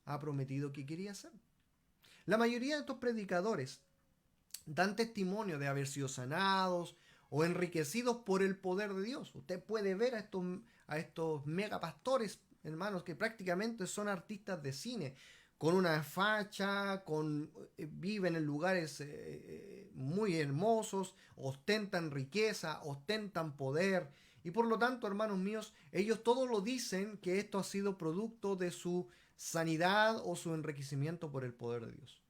ha prometido que quería hacer. La mayoría de estos predicadores dan testimonio de haber sido sanados o enriquecidos por el poder de Dios. Usted puede ver a estos megapastores, hermanos, que prácticamente son artistas de cine, con una facha, viven en lugares muy hermosos, ostentan riqueza, ostentan poder. Y por lo tanto, hermanos míos, ellos todos lo dicen que esto ha sido producto de su sanidad o su enriquecimiento por el poder de Dios.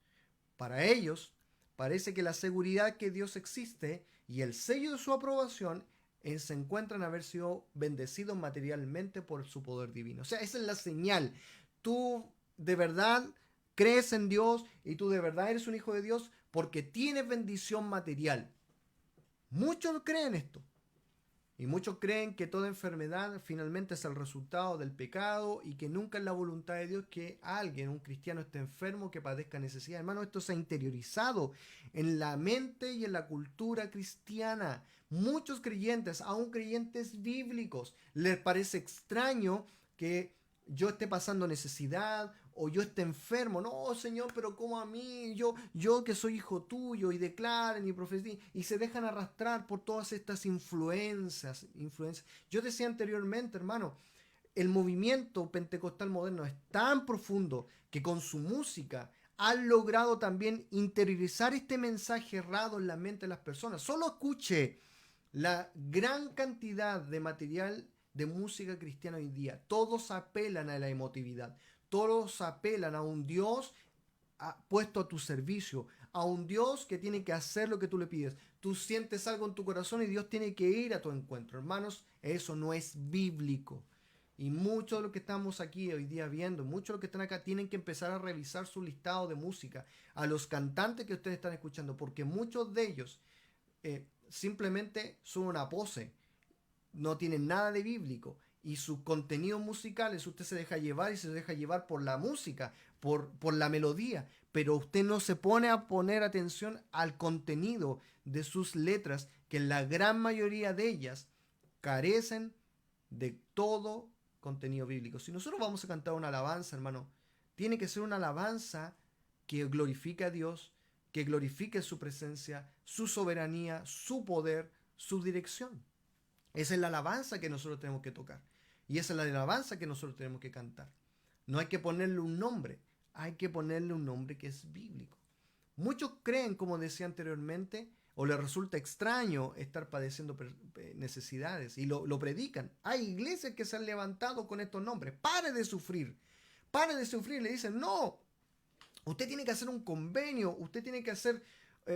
Para ellos, parece que la seguridad que Dios existe y el sello de su aprobación se encuentran en haber sido bendecidos materialmente por su poder divino. O sea, esa es la señal. Tú de verdad crees en Dios y tú de verdad eres un hijo de Dios porque tienes bendición material. Muchos creen esto. Y muchos creen que toda enfermedad finalmente es el resultado del pecado y que nunca es la voluntad de Dios que alguien, un cristiano, esté enfermo, que padezca necesidad. Hermano, esto se ha interiorizado en la mente y en la cultura cristiana. Muchos creyentes, aún creyentes bíblicos, les parece extraño que yo esté pasando necesidad o yo esté enfermo. No, Señor, pero ¿cómo a mí? Yo que soy hijo tuyo, y declaren y profeticen y se dejan arrastrar por todas estas influencias. Yo decía anteriormente, hermano, el movimiento pentecostal moderno es tan profundo que con su música han logrado también interiorizar este mensaje errado en la mente de las personas. Solo escuche la gran cantidad de material de música cristiana hoy día. Todos apelan a la emotividad. Todos apelan a un Dios puesto a tu servicio, a un Dios que tiene que hacer lo que tú le pides. Tú sientes algo en tu corazón y Dios tiene que ir a tu encuentro. Hermanos, eso no es bíblico. Y muchos de los que estamos aquí hoy día viendo, muchos de los que están acá, tienen que empezar a revisar su listado de música, a los cantantes que ustedes están escuchando, porque muchos de ellos simplemente son una pose, no tienen nada de bíblico. Y sus contenidos musicales, usted se deja llevar y se deja llevar por la música, por la melodía, pero usted no se pone a poner atención al contenido de sus letras, que la gran mayoría de ellas carecen de todo contenido bíblico. Si nosotros vamos a cantar una alabanza, hermano, tiene que ser una alabanza que glorifique a Dios, que glorifique su presencia, su soberanía, su poder, su dirección. Esa es la alabanza que nosotros tenemos que tocar. Y esa es la alabanza que nosotros tenemos que cantar. No hay que ponerle un nombre, hay que ponerle un nombre que es bíblico. Muchos creen, como decía anteriormente, o les resulta extraño estar padeciendo necesidades y lo predican. Hay iglesias que se han levantado con estos nombres. Pare de sufrir. Pare de sufrir. Le dicen, no, usted tiene que hacer un convenio, usted tiene que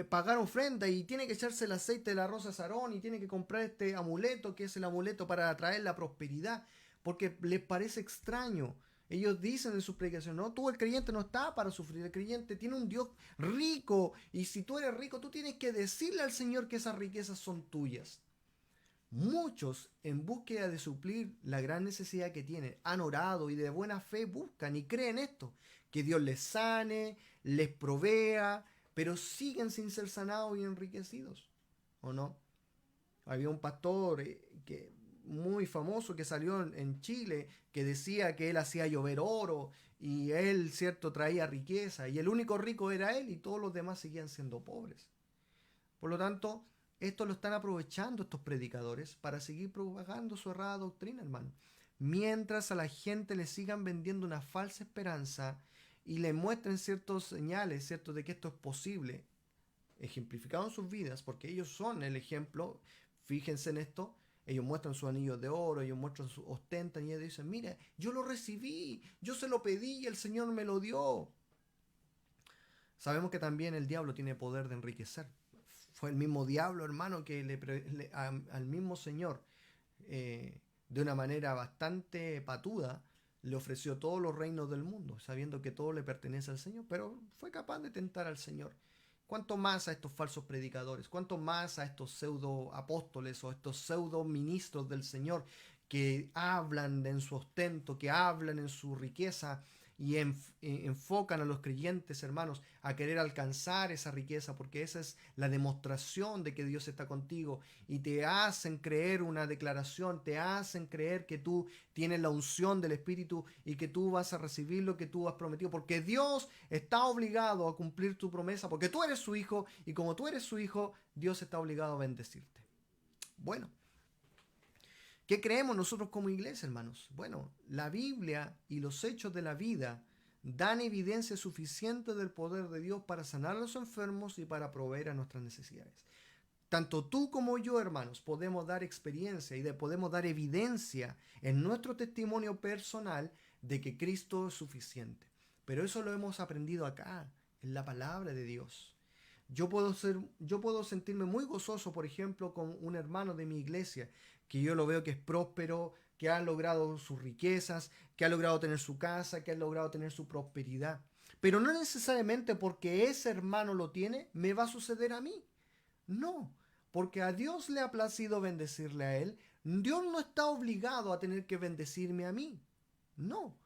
pagar ofrenda y tiene que echarse el aceite de la rosa Sarón y tiene que comprar este amuleto que es el amuleto para atraer la prosperidad, porque les parece extraño. Ellos dicen en sus predicaciones, no, tú el creyente no está para sufrir, el creyente tiene un Dios rico y si tú eres rico tú tienes que decirle al Señor que esas riquezas son tuyas. Muchos, en búsqueda de suplir la gran necesidad que tienen, han orado y de buena fe buscan y creen esto, que Dios les sane, les provea, pero siguen sin ser sanados y enriquecidos, ¿o no? Había un pastor muy famoso que salió en Chile, que decía que él hacía llover oro y él, cierto, traía riqueza y el único rico era él y todos los demás seguían siendo pobres. Por lo tanto, esto lo están aprovechando estos predicadores para seguir propagando su errada doctrina, hermano. Mientras a la gente le sigan vendiendo una falsa esperanza y le muestren ciertos señales, ¿cierto?, de que esto es posible, ejemplificado en sus vidas, porque ellos son el ejemplo, fíjense en esto, ellos muestran sus anillos de oro, ellos muestran ostentan y ellos dicen, mira, yo lo recibí, yo se lo pedí y el Señor me lo dio. Sabemos que también el diablo tiene poder de enriquecer. Fue el mismo diablo, hermano, que al mismo Señor, de una manera bastante patuda, le ofreció todos los reinos del mundo, sabiendo que todo le pertenece al Señor, pero fue capaz de tentar al Señor. ¿Cuánto más a estos falsos predicadores? ¿Cuánto más a estos pseudo apóstoles o estos pseudo ministros del Señor que hablan en su ostento, que hablan en su riqueza y enfocan a los creyentes, hermanos, a querer alcanzar esa riqueza, porque esa es la demostración de que Dios está contigo, y te hacen creer una declaración, te hacen creer que tú tienes la unción del Espíritu y que tú vas a recibir lo que tú has prometido, porque Dios está obligado a cumplir tu promesa, porque tú eres su hijo, y como tú eres su hijo, Dios está obligado a bendecirte. Bueno, ¿qué creemos nosotros como iglesia, hermanos? Bueno, la Biblia y los hechos de la vida dan evidencia suficiente del poder de Dios para sanar a los enfermos y para proveer a nuestras necesidades. Tanto tú como yo, hermanos, podemos dar experiencia y podemos dar evidencia en nuestro testimonio personal de que Cristo es suficiente. Pero eso lo hemos aprendido acá, en la palabra de Dios. Yo puedo sentirme muy gozoso, por ejemplo, con un hermano de mi iglesia, que yo lo veo que es próspero, que ha logrado sus riquezas, que ha logrado tener su casa, que ha logrado tener su prosperidad. Pero no necesariamente porque ese hermano lo tiene, me va a suceder a mí. No, porque a Dios le ha placido bendecirle a él. Dios no está obligado a tener que bendecirme a mí. No.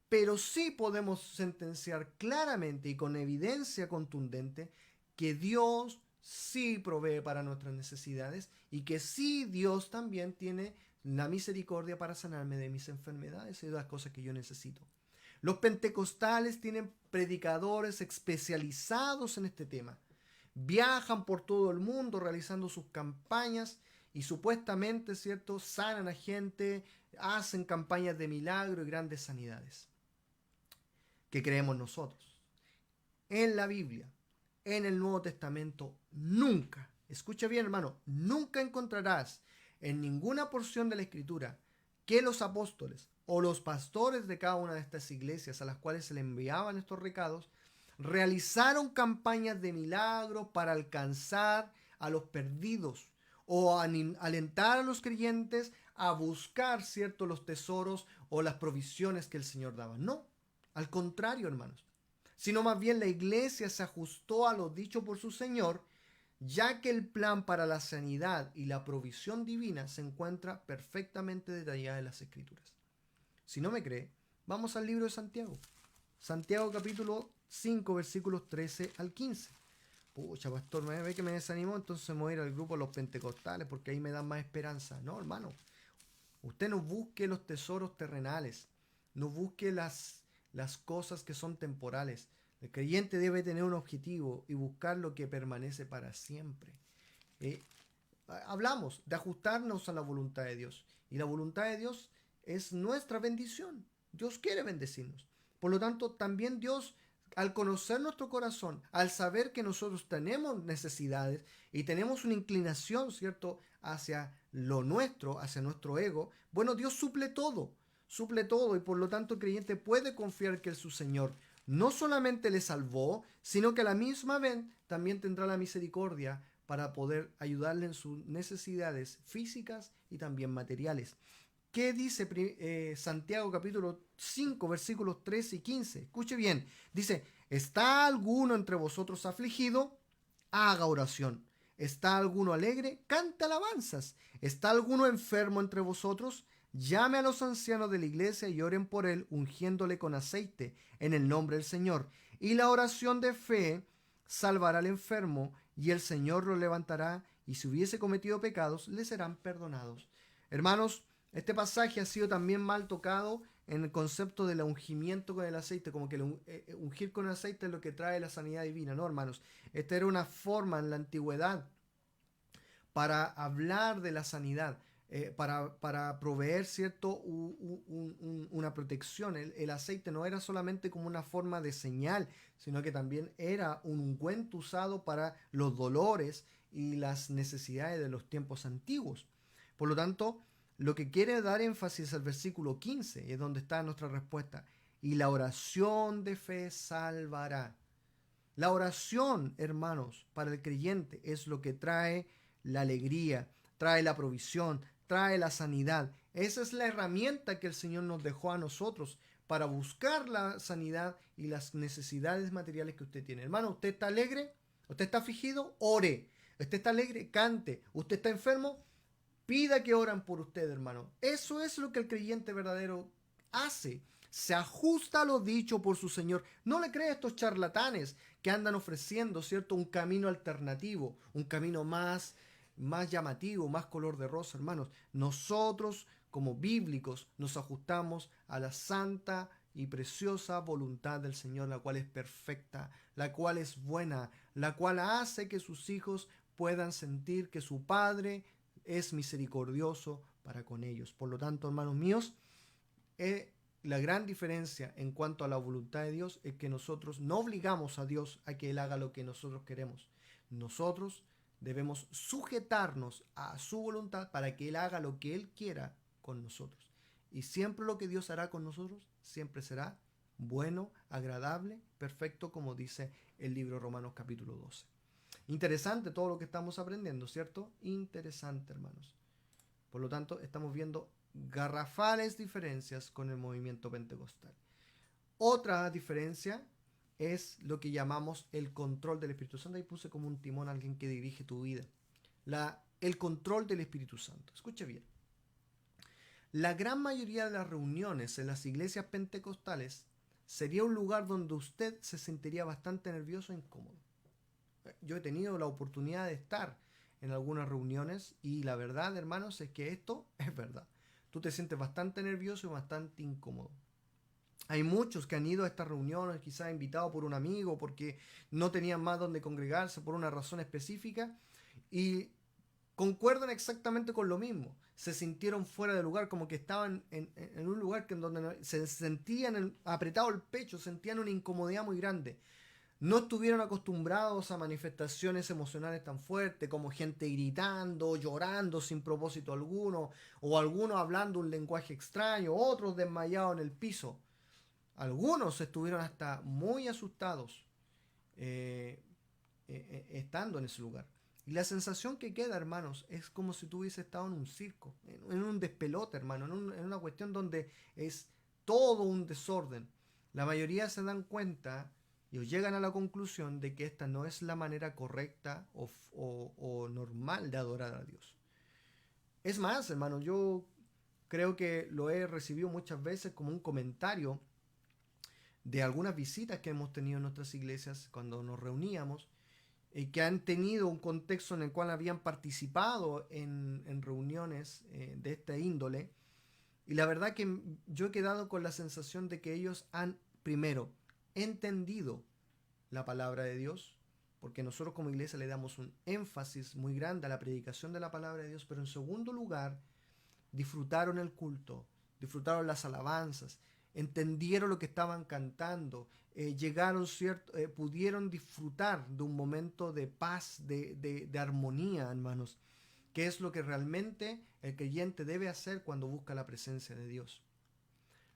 Pero sí podemos sentenciar claramente y con evidencia contundente que Dios sí provee para nuestras necesidades y que sí Dios también tiene la misericordia para sanarme de mis enfermedades y de las cosas que yo necesito. Los pentecostales tienen predicadores especializados en este tema. Viajan por todo el mundo realizando sus campañas y supuestamente, ¿cierto?, sanan a gente, hacen campañas de milagro y grandes sanidades. ¿Qué creemos nosotros? En la Biblia, en el Nuevo Testamento, nunca, escucha bien, hermano, nunca encontrarás en ninguna porción de la Escritura que los apóstoles o los pastores de cada una de estas iglesias a las cuales se le enviaban estos recados realizaron campañas de milagros para alcanzar a los perdidos o alentar a los creyentes a buscar, ¿cierto?, los tesoros o las provisiones que el Señor daba. No, al contrario, hermanos, sino más bien la iglesia se ajustó a lo dicho por su Señor, ya que el plan para la sanidad y la provisión divina se encuentra perfectamente detallada en las Escrituras. Si no me cree, vamos al libro de Santiago. Santiago capítulo 5, versículos 13 al 15. Pucha, pastor, me ve que me desanimó, entonces me voy a ir al grupo de los pentecostales porque ahí me dan más esperanza. No, hermano, usted no busque los tesoros terrenales, no busque las cosas que son temporales. El creyente debe tener un objetivo y buscar lo que permanece para siempre. Eh, Hablamos de ajustarnos a la voluntad de Dios. Y la voluntad de Dios es nuestra bendición. Dios quiere bendecirnos. Por lo tanto, también Dios, al conocer nuestro corazón, al saber que nosotros tenemos necesidades y tenemos una inclinación, ¿cierto?, hacia lo nuestro, hacia nuestro ego, bueno, Dios suple todo, y por lo tanto el creyente puede confiar que su Señor no solamente le salvó, sino que a la misma vez también tendrá la misericordia para poder ayudarle en sus necesidades físicas y también materiales. ¿Qué dice Santiago capítulo 5 versículos 13 y 15? Escuche bien, dice, ¿está alguno entre vosotros afligido? Haga oración. ¿Está alguno alegre? Cante alabanzas. ¿Está alguno enfermo entre vosotros? Llame a los ancianos de la iglesia y oren por él, ungiéndole con aceite en el nombre del Señor. Y la oración de fe salvará al enfermo, y el Señor lo levantará, y si hubiese cometido pecados, le serán perdonados. Hermanos, este pasaje ha sido también mal tocado en el concepto del ungimiento con el aceite, como que ungir con el aceite es lo que trae la sanidad divina. No, hermanos, esta era una forma en la antigüedad para hablar de la sanidad, para proveer, ¿cierto?, una protección. El aceite no era solamente como una forma de señal, sino que también era un ungüento usado para los dolores y las necesidades de los tiempos antiguos. Por lo tanto, lo que quiere dar énfasis al versículo 15 es donde está nuestra respuesta. Y la oración de fe salvará. La oración, hermanos, para el creyente es lo que trae la alegría, trae la provisión, trae la sanidad. Esa es la herramienta que el Señor nos dejó a nosotros para buscar la sanidad y las necesidades materiales que usted tiene. Hermano, ¿usted está alegre? ¿Usted está afligido? Ore. ¿Usted está alegre? Cante. ¿Usted está enfermo? Pida que oran por usted, hermano. Eso es lo que el creyente verdadero hace. Se ajusta a lo dicho por su Señor. No le cree a estos charlatanes que andan ofreciendo, ¿cierto?, un camino alternativo, un camino más llamativo, más color de rosa, hermanos. Nosotros, como bíblicos, nos ajustamos a la santa y preciosa voluntad del Señor, la cual es perfecta, la cual es buena, la cual hace que sus hijos puedan sentir que su Padre es misericordioso para con ellos. Por lo tanto, hermanos míos, la gran diferencia en cuanto a la voluntad de Dios es que nosotros no obligamos a Dios a que Él haga lo que nosotros queremos. Nosotros debemos sujetarnos a su voluntad para que Él haga lo que Él quiera con nosotros. Y siempre lo que Dios hará con nosotros, siempre será bueno, agradable, perfecto, como dice el libro de Romanos capítulo 12. Interesante todo lo que estamos aprendiendo, ¿cierto? Interesante, hermanos. Por lo tanto, estamos viendo garrafales diferencias con el movimiento pentecostal. Otra diferencia es lo que llamamos el control del Espíritu Santo. Ahí puse como un timón a alguien que dirige tu vida. El control del Espíritu Santo. Escuche bien. La gran mayoría de las reuniones en las iglesias pentecostales sería un lugar donde usted se sentiría bastante nervioso e incómodo. Yo he tenido la oportunidad de estar en algunas reuniones y la verdad, hermanos, es que esto es verdad. Tú te sientes bastante nervioso y bastante incómodo. Hay muchos que han ido a estas reuniones, quizás invitados por un amigo, porque no tenían más donde congregarse por una razón específica, y concuerdan exactamente con lo mismo. Se sintieron fuera de lugar, como que estaban en un lugar en donde se sentían apretado el pecho, sentían una incomodidad muy grande. No estuvieron acostumbrados a manifestaciones emocionales tan fuertes como gente gritando, llorando sin propósito alguno, o algunos hablando un lenguaje extraño, otros desmayados en el piso. Algunos estuvieron hasta muy asustados estando en ese lugar. Y la sensación que queda, hermanos, es como si tú hubieses estado en un circo, en un despelote, hermano, en una cuestión donde es todo un desorden. La mayoría se dan cuenta y llegan a la conclusión de que esta no es la manera correcta o normal de adorar a Dios. Es más, hermano, yo creo que lo he recibido muchas veces como un comentario de algunas visitas que hemos tenido en nuestras iglesias cuando nos reuníamos, y que han tenido un contexto en el cual habían participado en reuniones de esta índole. Y la verdad que yo he quedado con la sensación de que ellos han, primero, entendido la palabra de Dios, porque nosotros como iglesia le damos un énfasis muy grande a la predicación de la palabra de Dios, pero en segundo lugar, disfrutaron el culto, disfrutaron las alabanzas, entendieron lo que estaban cantando, llegaron, pudieron disfrutar de un momento de paz, de armonía, hermanos, que es lo que realmente el creyente debe hacer cuando busca la presencia de Dios.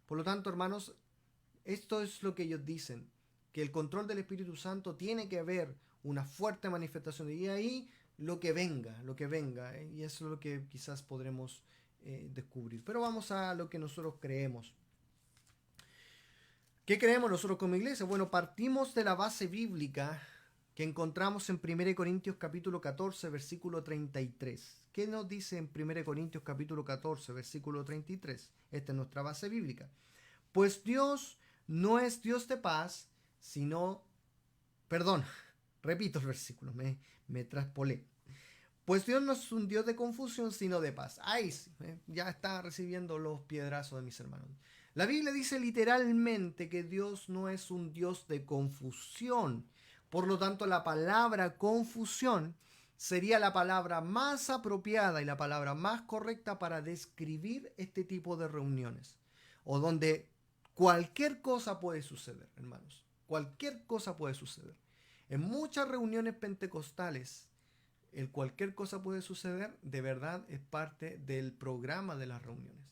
Por lo tanto, hermanos, esto es lo que ellos dicen, que el control del Espíritu Santo tiene que haber una fuerte manifestación, y ahí lo que venga, y eso es lo que quizás podremos descubrir. Pero vamos a lo que nosotros creemos. ¿Qué creemos nosotros como iglesia? Bueno, partimos de la base bíblica que encontramos en 1 Corintios capítulo 14, versículo 33. ¿Qué nos dice en 1 Corintios capítulo 14, versículo 33? Esta es nuestra base bíblica. Pues Dios no es Dios de paz, sino... Perdón, repito el versículo, me traspolé. Pues Dios no es un Dios de confusión, sino de paz. Ahí sí, ya está recibiendo los piedrazos de mis hermanos. La Biblia dice literalmente que Dios no es un Dios de confusión. Por lo tanto, la palabra confusión sería la palabra más apropiada y la palabra más correcta para describir este tipo de reuniones, o donde cualquier cosa puede suceder, hermanos. Cualquier cosa puede suceder. En muchas reuniones pentecostales, el cualquier cosa puede suceder, de verdad es parte del programa de las reuniones.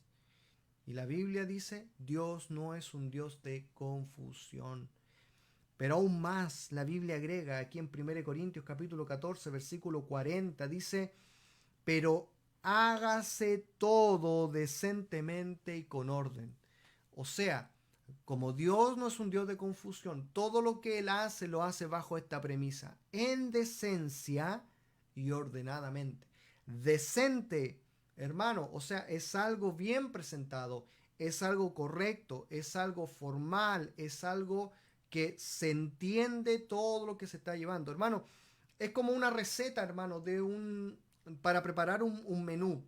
Y la Biblia dice, Dios no es un Dios de confusión. Pero aún más, la Biblia agrega aquí en 1 Corintios capítulo 14, versículo 40, dice, pero hágase todo decentemente y con orden. O sea, como Dios no es un Dios de confusión, todo lo que Él hace lo hace bajo esta premisa, en decencia y ordenadamente. Decente, hermano, o sea, es algo bien presentado, es algo correcto, es algo formal, es algo que se entiende todo lo que se está llevando. Hermano, es como una receta, hermano, para preparar un menú.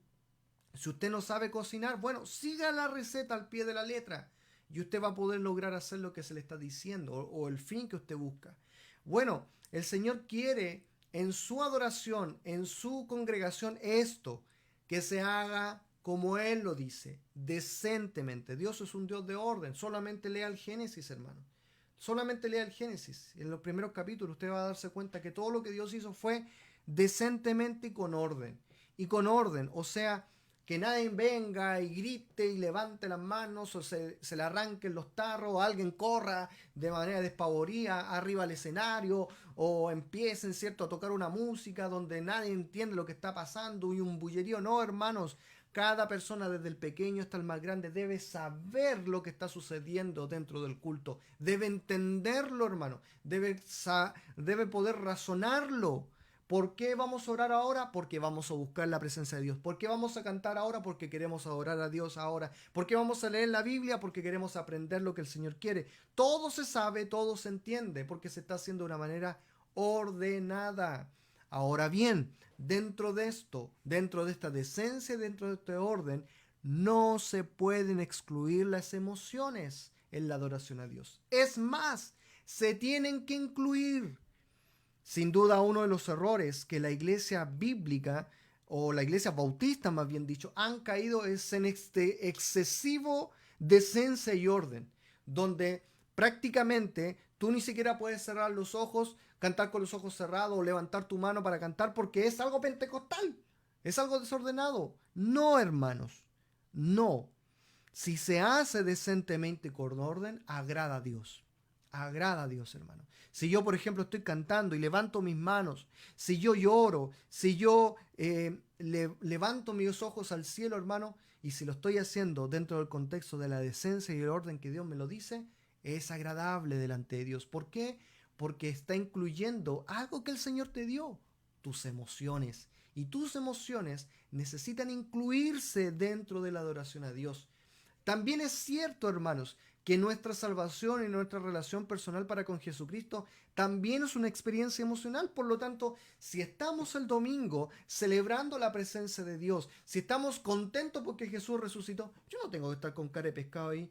Si usted no sabe cocinar, bueno, siga la receta al pie de la letra y usted va a poder lograr hacer lo que se le está diciendo o el fin que usted busca. Bueno, el Señor quiere en su adoración, en su congregación, esto, que se haga como Él lo dice, decentemente. Dios es un Dios de orden. Solamente lea el Génesis, hermano. Solamente lea el Génesis. En los primeros capítulos usted va a darse cuenta que todo lo que Dios hizo fue decentemente y con orden. Y con orden, o sea, que nadie venga y grite y levante las manos o se le arranquen los tarros o alguien corra de manera despavorida arriba al escenario o empiecen, ¿cierto?, a tocar una música donde nadie entiende lo que está pasando y un bullerío. No, hermanos, cada persona desde el pequeño hasta el más grande debe saber lo que está sucediendo dentro del culto, debe entenderlo, hermano, debe poder razonarlo. ¿Por qué vamos a orar ahora? Porque vamos a buscar la presencia de Dios. ¿Por qué vamos a cantar ahora? Porque queremos adorar a Dios ahora. ¿Por qué vamos a leer la Biblia? Porque queremos aprender lo que el Señor quiere. Todo se sabe, todo se entiende, porque se está haciendo de una manera ordenada. Ahora bien, dentro de esto, dentro de esta decencia, dentro de este orden, no se pueden excluir las emociones en la adoración a Dios. Es más, se tienen que incluir. Sin duda, uno de los errores que la iglesia bíblica o la iglesia bautista, más bien dicho, han caído es en este excesivo decencia y orden, donde prácticamente tú ni siquiera puedes cerrar los ojos, cantar con los ojos cerrados o levantar tu mano para cantar porque es algo pentecostal, es algo desordenado. No, hermanos, no. Si se hace decentemente y con orden, agrada a Dios. Agrada a Dios, hermano. Si yo, por ejemplo, estoy cantando y levanto mis manos, si yo lloro, si yo levanto mis ojos al cielo, hermano, y si lo estoy haciendo dentro del contexto de la decencia y el orden que Dios me lo dice, es agradable delante de Dios. ¿Por qué? Porque está incluyendo algo que el Señor te dio, tus emociones. Y tus emociones necesitan incluirse dentro de la adoración a Dios. También es cierto, hermanos, que nuestra salvación y nuestra relación personal para con Jesucristo también es una experiencia emocional. Por lo tanto, si estamos el domingo celebrando la presencia de Dios, si estamos contentos porque Jesús resucitó, yo no tengo que estar con cara de pescado ahí.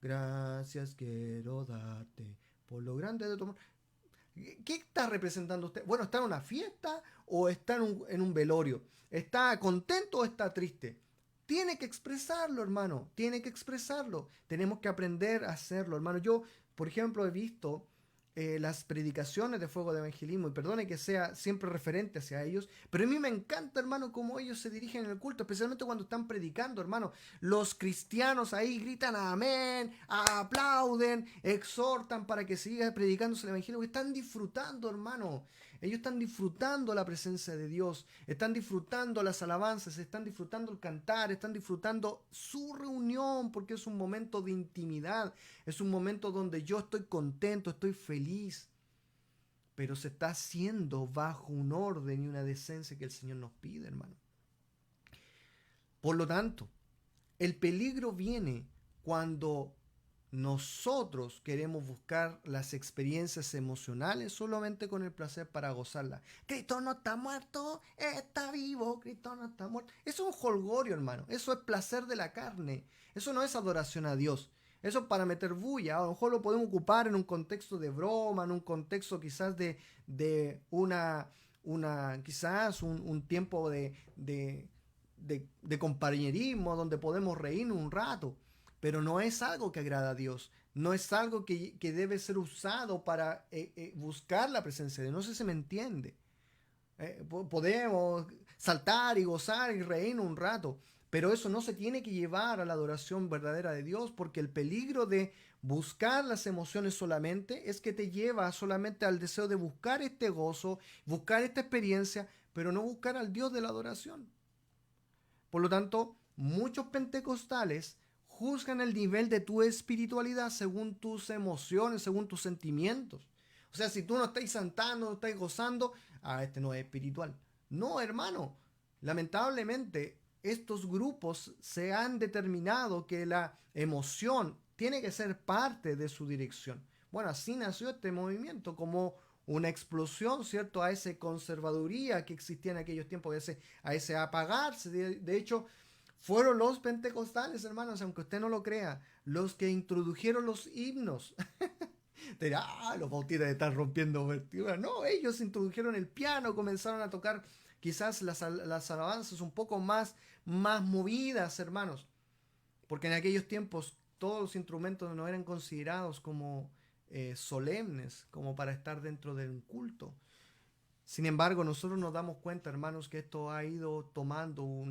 Gracias quiero darte por lo grande de tu amor. ¿Qué está representando usted? Bueno, ¿está en una fiesta o está en un velorio? ¿Está contento o está triste? Tiene que expresarlo, hermano. Tiene que expresarlo. Tenemos que aprender a hacerlo, hermano. Yo, por ejemplo, he visto las predicaciones de Fuego de Evangelismo, y perdone que sea siempre referente hacia ellos, pero a mí me encanta, hermano, cómo ellos se dirigen en el culto, especialmente cuando están predicando, hermano. Los cristianos ahí gritan amén, aplauden, exhortan para que siga predicándose el Evangelio, que están disfrutando, hermano. Ellos están disfrutando la presencia de Dios, están disfrutando las alabanzas, están disfrutando el cantar, están disfrutando su reunión, porque es un momento de intimidad, es un momento donde yo estoy contento, estoy feliz, pero se está haciendo bajo un orden y una decencia que el Señor nos pide, hermano. Por lo tanto, el peligro viene cuando nosotros queremos buscar las experiencias emocionales solamente con el placer para gozarlas. Cristo no está muerto, está vivo, Cristo no está muerto. Eso es un jolgorio, hermano. Eso es placer de la carne. Eso no es adoración a Dios. Eso es para meter bulla. A lo mejor lo podemos ocupar en un contexto de broma, en un contexto quizás de quizás un tiempo de compañerismo donde podemos reírnos un rato. Pero no es algo que agrada a Dios. No es algo que debe ser usado para buscar la presencia de Dios. No sé si me entiende. Podemos saltar y gozar y reírnos un rato, pero eso no se tiene que llevar a la adoración verdadera de Dios, porque el peligro de buscar las emociones solamente es que te lleva solamente al deseo de buscar este gozo, buscar esta experiencia, pero no buscar al Dios de la adoración. Por lo tanto, muchos pentecostales juzgan el nivel de tu espiritualidad según tus emociones, según tus sentimientos. O sea, si tú no estás saltando, no estás gozando, este no es espiritual. No, hermano. Lamentablemente, estos grupos se han determinado que la emoción tiene que ser parte de su dirección. Bueno, así nació este movimiento, como una explosión, ¿cierto? A esa conservaduría que existía en aquellos tiempos, a ese apagarse. De hecho, fueron los pentecostales, hermanos, aunque usted no lo crea, los que introdujeron los himnos. Dirá, los bautistas están rompiendo vertiduras. No, ellos introdujeron el piano, comenzaron a tocar quizás las alabanzas un poco más movidas, hermanos. Porque en aquellos tiempos todos los instrumentos no eran considerados como solemnes, como para estar dentro de un culto. Sin embargo, nosotros nos damos cuenta, hermanos, que esto ha ido tomando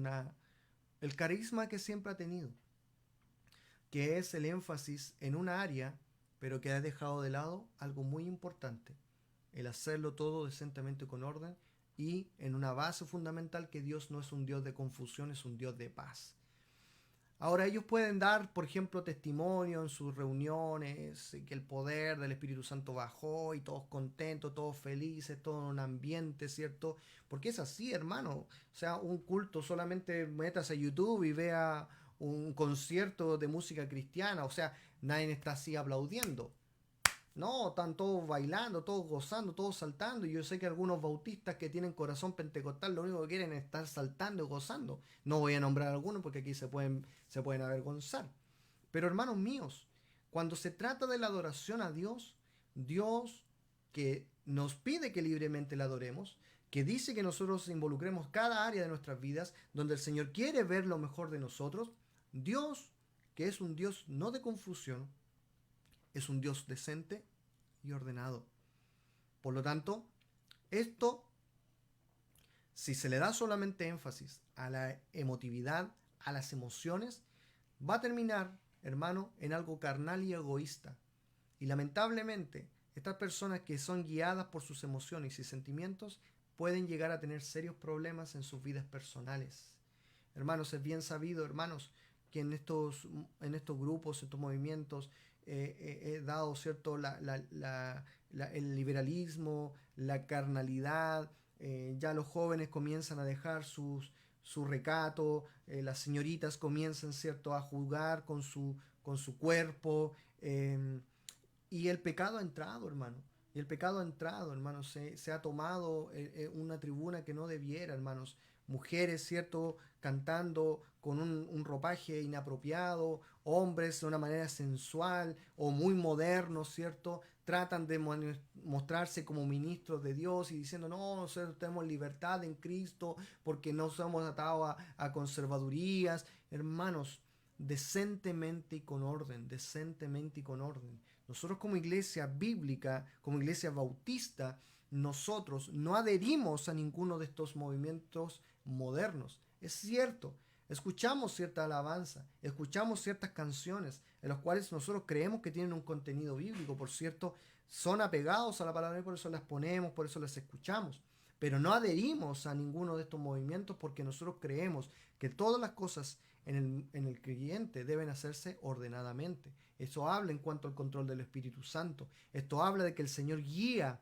el carisma que siempre ha tenido, que es el énfasis en una área, pero que ha dejado de lado algo muy importante, el hacerlo todo decentemente con orden y en una base fundamental que Dios no es un Dios de confusión, es un Dios de paz. Ahora ellos pueden dar, por ejemplo, testimonio en sus reuniones, que el poder del Espíritu Santo bajó y todos contentos, todos felices, todo en un ambiente, ¿cierto? Porque es así, hermano. O sea, un culto solamente metas a YouTube y vea un concierto de música cristiana. O sea, nadie está así aplaudiendo. No, están todos bailando, todos gozando, todos saltando. Y yo sé que algunos bautistas que tienen corazón pentecostal lo único que quieren es estar saltando y gozando. No voy a nombrar algunos porque aquí se pueden avergonzar. Pero hermanos míos, cuando se trata de la adoración a Dios, Dios que nos pide que libremente la adoremos, que dice que nosotros involucremos cada área de nuestras vidas, donde el Señor quiere ver lo mejor de nosotros, Dios, que es un Dios no de confusión, es un Dios decente y ordenado. Por lo tanto, esto, si se le da solamente énfasis a la emotividad, a las emociones, va a terminar, hermano, en algo carnal y egoísta. Y lamentablemente, estas personas que son guiadas por sus emociones y sentimientos pueden llegar a tener serios problemas en sus vidas personales. Hermanos, es bien sabido, hermanos, que en estos grupos, estos movimientos, he dado, ¿cierto?, el liberalismo, la carnalidad, ya los jóvenes comienzan a dejar su recato, las señoritas comienzan, ¿cierto?, a jugar con su cuerpo, y el pecado ha entrado, hermano. Y el pecado ha entrado, hermanos. Se ha tomado una tribuna que no debiera, hermanos. Mujeres, ¿cierto? Cantando con un ropaje inapropiado. Hombres de una manera sensual o muy modernos, ¿cierto? Tratan de mostrarse como ministros de Dios y diciendo, no, nosotros tenemos libertad en Cristo porque no somos atados a conservadurías. Hermanos, decentemente y con orden, decentemente y con orden. Nosotros como iglesia bíblica, como iglesia bautista, nosotros no adherimos a ninguno de estos movimientos modernos. Es cierto, escuchamos cierta alabanza, escuchamos ciertas canciones en las cuales nosotros creemos que tienen un contenido bíblico, por cierto, son apegados a la palabra y por eso las ponemos, por eso las escuchamos. Pero no adherimos a ninguno de estos movimientos porque nosotros creemos que todas las cosas en el creyente deben hacerse ordenadamente. Eso habla en cuanto al control del Espíritu Santo. Esto habla de que el Señor guía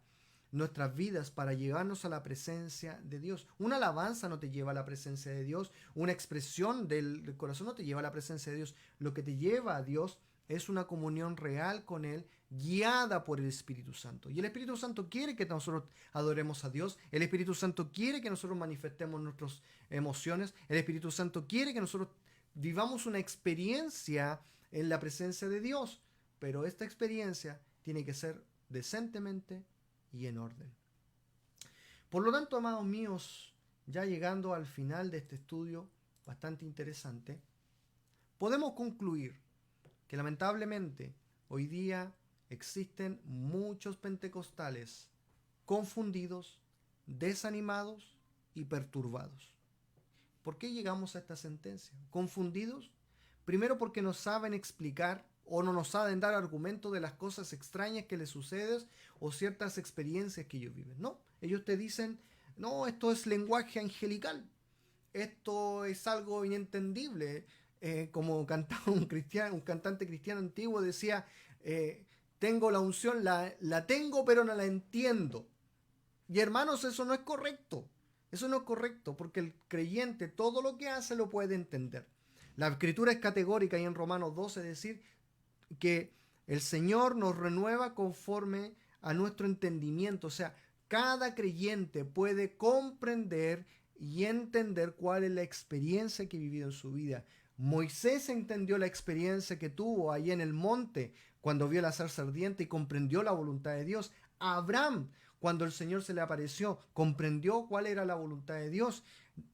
nuestras vidas para llevarnos a la presencia de Dios. Una alabanza no te lleva a la presencia de Dios, una expresión del corazón no te lleva a la presencia de Dios. Lo que te lleva a Dios es una comunión real con Él, guiada por el Espíritu Santo. Y el Espíritu Santo quiere que nosotros adoremos a Dios. El Espíritu Santo quiere que nosotros manifestemos nuestras emociones. El Espíritu Santo quiere que nosotros vivamos una experiencia en la presencia de Dios. Pero esta experiencia tiene que ser decentemente y en orden. Por lo tanto, amados míos, ya llegando al final de este estudio bastante interesante, podemos concluir que lamentablemente hoy día existen muchos pentecostales confundidos, desanimados y perturbados. ¿Por qué llegamos a esta sentencia? ¿Confundidos? Primero porque no saben explicar o no nos saben dar argumentos de las cosas extrañas que les suceden o ciertas experiencias que ellos viven. No, ellos te dicen, no, esto es lenguaje angelical, esto es algo inentendible. Como cantaba un cantante cristiano antiguo, decía, tengo la unción, la tengo pero no la entiendo. Y hermanos, eso no es correcto. Eso no es correcto porque el creyente todo lo que hace lo puede entender. La escritura es categórica y en Romanos 12 decir que el Señor nos renueva conforme a nuestro entendimiento. O sea, cada creyente puede comprender y entender cuál es la experiencia que ha vivido en su vida. Moisés entendió la experiencia que tuvo ahí en el monte cuando vio la zarza ardiente y comprendió la voluntad de Dios. Abraham, cuando el Señor se le apareció, comprendió cuál era la voluntad de Dios.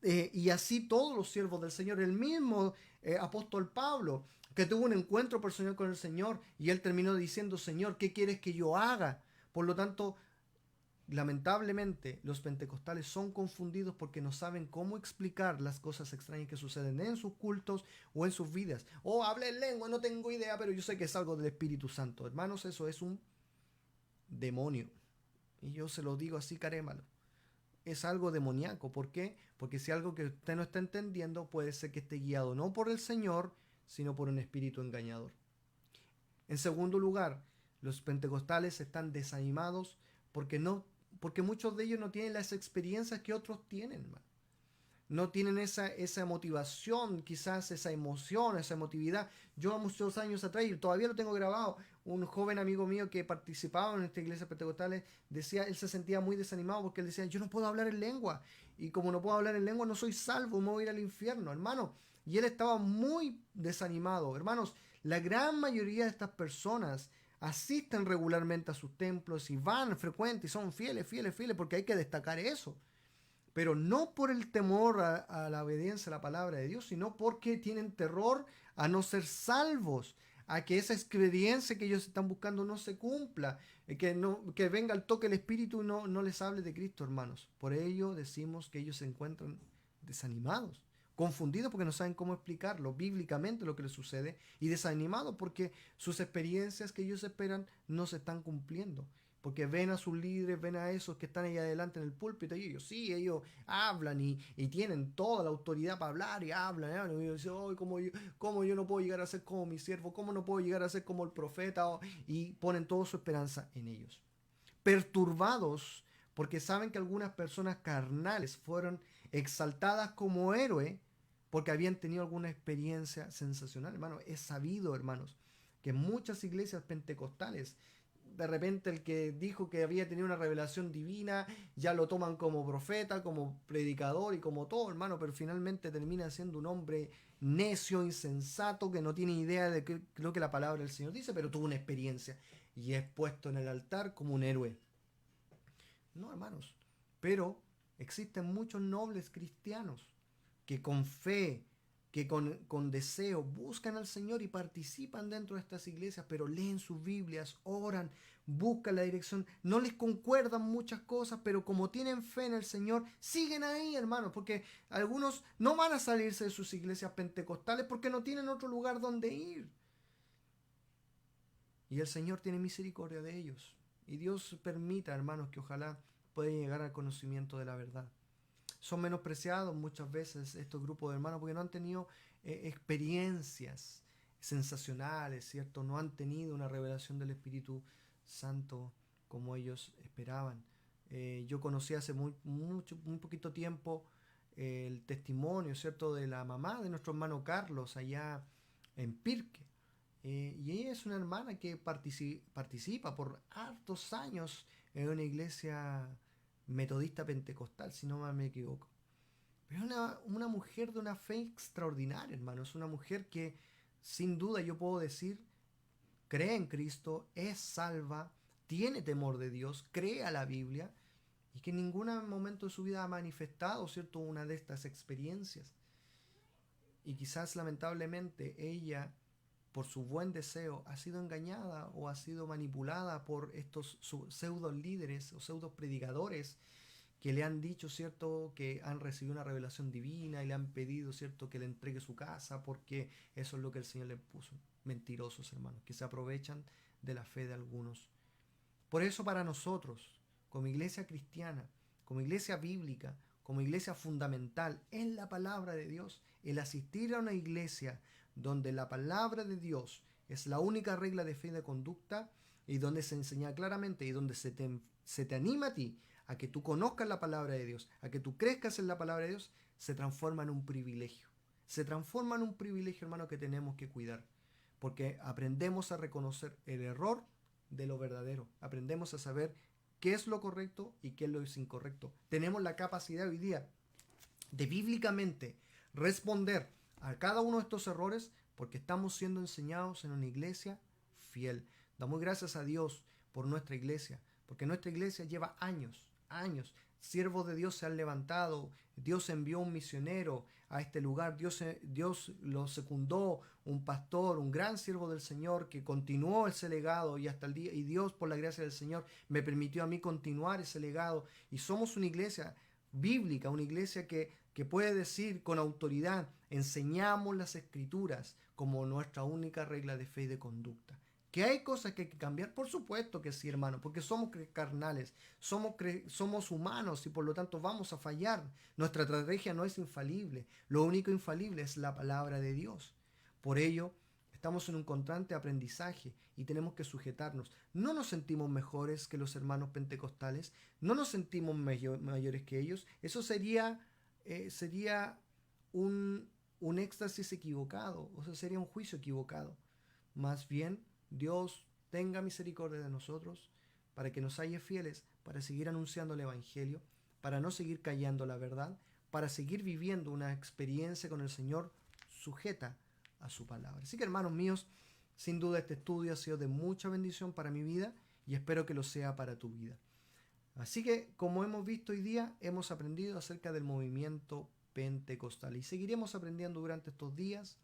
Y así todos los siervos del Señor. El mismo apóstol Pablo, que tuvo un encuentro personal con el Señor y él terminó diciendo, Señor, ¿qué quieres que yo haga? Por lo tanto, lamentablemente, los pentecostales son confundidos porque no saben cómo explicar las cosas extrañas que suceden en sus cultos o en sus vidas. Oh, hablé en lengua, no tengo idea, pero yo sé que es algo del Espíritu Santo. Hermanos, eso es un demonio. Y yo se lo digo así, carémalo. Es algo demoníaco. ¿Por qué? Porque si algo que usted no está entendiendo puede ser que esté guiado no por el Señor, sino por un espíritu engañador. En segundo lugar, los pentecostales están desanimados porque porque muchos de ellos no tienen las experiencias que otros tienen, man. No tienen esa motivación, quizás esa emoción, esa emotividad. Yo muchos años atrás, y todavía lo tengo grabado, un joven amigo mío que participaba en esta iglesia pentecostal decía, él se sentía muy desanimado porque él decía, yo no puedo hablar en lengua, y como no puedo hablar en lengua no soy salvo, me voy a ir al infierno, hermano. Y él estaba muy desanimado. Hermanos, la gran mayoría de estas personas asisten regularmente a sus templos y van frecuentes y son fieles, fieles, fieles, porque hay que destacar eso, pero no por el temor a la obediencia a la palabra de Dios, sino porque tienen terror a no ser salvos, a que esa experiencia que ellos están buscando no se cumpla, que venga el toque del Espíritu y no les hable de Cristo, hermanos. Por ello decimos que ellos se encuentran desanimados, confundidos porque no saben cómo explicarlo bíblicamente lo que les sucede, y desanimados porque sus experiencias que ellos esperan no se están cumpliendo. Porque ven a sus líderes, ven a esos que están ahí adelante en el púlpito, y ellos sí, ellos hablan y tienen toda la autoridad para hablar y hablan. Y hablan, y ellos dicen, oh, ¿cómo yo no puedo llegar a ser como mi siervo? ¿Cómo no puedo llegar a ser como el profeta? Y ponen toda su esperanza en ellos. Perturbados porque saben que algunas personas carnales fueron exaltadas como héroe porque habían tenido alguna experiencia sensacional. Hermano, es sabido, hermanos, que muchas iglesias pentecostales, de repente el que dijo que había tenido una revelación divina, ya lo toman como profeta, como predicador y como todo, hermano, pero finalmente termina siendo un hombre necio, insensato, que no tiene idea de lo que la palabra del Señor dice, pero tuvo una experiencia y es puesto en el altar como un héroe. No, hermanos, pero existen muchos nobles cristianos que con fe, que con deseo buscan al Señor y participan dentro de estas iglesias, pero leen sus Biblias, oran, buscan la dirección, no les concuerdan muchas cosas, pero como tienen fe en el Señor, siguen ahí, hermanos, porque algunos no van a salirse de sus iglesias pentecostales porque no tienen otro lugar donde ir. Y el Señor tiene misericordia de ellos. Y Dios permita, hermanos, que ojalá puedan llegar al conocimiento de la verdad. Son menospreciados muchas veces estos grupos de hermanos porque no han tenido experiencias sensacionales, ¿cierto? No han tenido una revelación del Espíritu Santo como ellos esperaban. Yo conocí hace muy poquito tiempo el testimonio, ¿cierto?, de la mamá de nuestro hermano Carlos allá en Pirque. Y ella es una hermana que participa por hartos años en una iglesia metodista pentecostal, si no me equivoco. Pero es una mujer de una fe extraordinaria, hermano. Es una mujer que, sin duda, yo puedo decir, cree en Cristo, es salva, tiene temor de Dios, cree a la Biblia y que en ningún momento de su vida ha manifestado, ¿cierto?, una de estas experiencias. Y quizás, lamentablemente, ella, por su buen deseo, ha sido engañada o ha sido manipulada por estos pseudo líderes o pseudo predicadores que le han dicho, ¿cierto?, que han recibido una revelación divina y le han pedido, ¿cierto?, que le entregue su casa porque eso es lo que el Señor le puso. Mentirosos, hermanos, que se aprovechan de la fe de algunos. Por eso para nosotros, como iglesia cristiana, como iglesia bíblica, como iglesia fundamental en la palabra de Dios, el asistir a una iglesia donde la palabra de Dios es la única regla de fe y de conducta y donde se enseña claramente y donde se te anima a ti a que tú conozcas la palabra de Dios, a que tú crezcas en la palabra de Dios, se transforma en un privilegio. Se transforma en un privilegio, hermano, que tenemos que cuidar. Porque aprendemos a reconocer el error de lo verdadero. Aprendemos a saber qué es lo correcto y qué es lo incorrecto. Tenemos la capacidad hoy día de bíblicamente responder a cada uno de estos errores porque estamos siendo enseñados en una iglesia fiel. Damos gracias a Dios por nuestra iglesia, porque nuestra iglesia lleva años, años. Siervos de Dios se han levantado, Dios envió un misionero a este lugar, Dios lo secundó, un pastor, un gran siervo del Señor que continuó ese legado y hasta el día, y Dios por la gracia del Señor me permitió a mí continuar ese legado y somos una iglesia bíblica, una iglesia que puede decir con autoridad, enseñamos las escrituras como nuestra única regla de fe y de conducta. ¿Que hay cosas que hay que cambiar? Por supuesto que sí, hermano, porque somos carnales, somos humanos y por lo tanto vamos a fallar. Nuestra estrategia no es infalible, lo único infalible es la palabra de Dios. Por ello, estamos en un constante aprendizaje y tenemos que sujetarnos. No nos sentimos mejores que los hermanos pentecostales, no nos sentimos mayores que ellos. Eso sería un éxtasis equivocado, o sea, sería un juicio equivocado. Más bien, Dios tenga misericordia de nosotros para que nos haya fieles, para seguir anunciando el Evangelio, para no seguir callando la verdad, para seguir viviendo una experiencia con el Señor sujeta a su palabra. Así que, hermanos míos, sin duda este estudio ha sido de mucha bendición para mi vida y espero que lo sea para tu vida. Así que, como hemos visto hoy día, hemos aprendido acerca del movimiento pentecostal y seguiremos aprendiendo durante estos días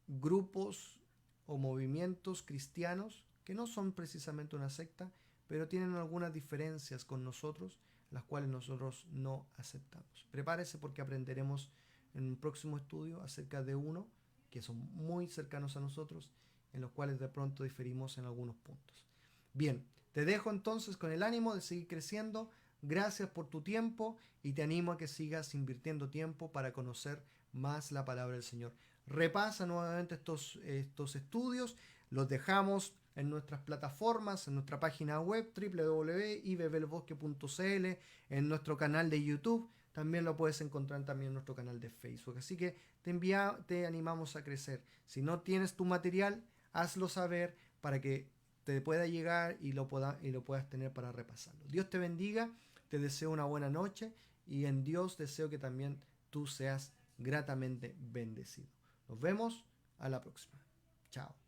grupos o movimientos cristianos que no son precisamente una secta, pero tienen algunas diferencias con nosotros, las cuales nosotros no aceptamos. Prepárese porque aprenderemos en un próximo estudio acerca de uno que son muy cercanos a nosotros, en los cuales de pronto diferimos en algunos puntos. Bien, te dejo entonces con el ánimo de seguir creciendo. Gracias por tu tiempo y te animo a que sigas invirtiendo tiempo para conocer más la palabra del Señor. Repasa nuevamente estos estudios, los dejamos en nuestras plataformas, en nuestra página web www.ibebelbosque.cl, en nuestro canal de YouTube, también lo puedes encontrar también en nuestro canal de Facebook. Así que te animamos a crecer. Si no tienes tu material, hazlo saber para que te pueda llegar y lo puedas tener para repasarlo. Dios te bendiga, te deseo una buena noche y en Dios deseo que también tú seas gratamente bendecido. Nos vemos a la próxima. Chao.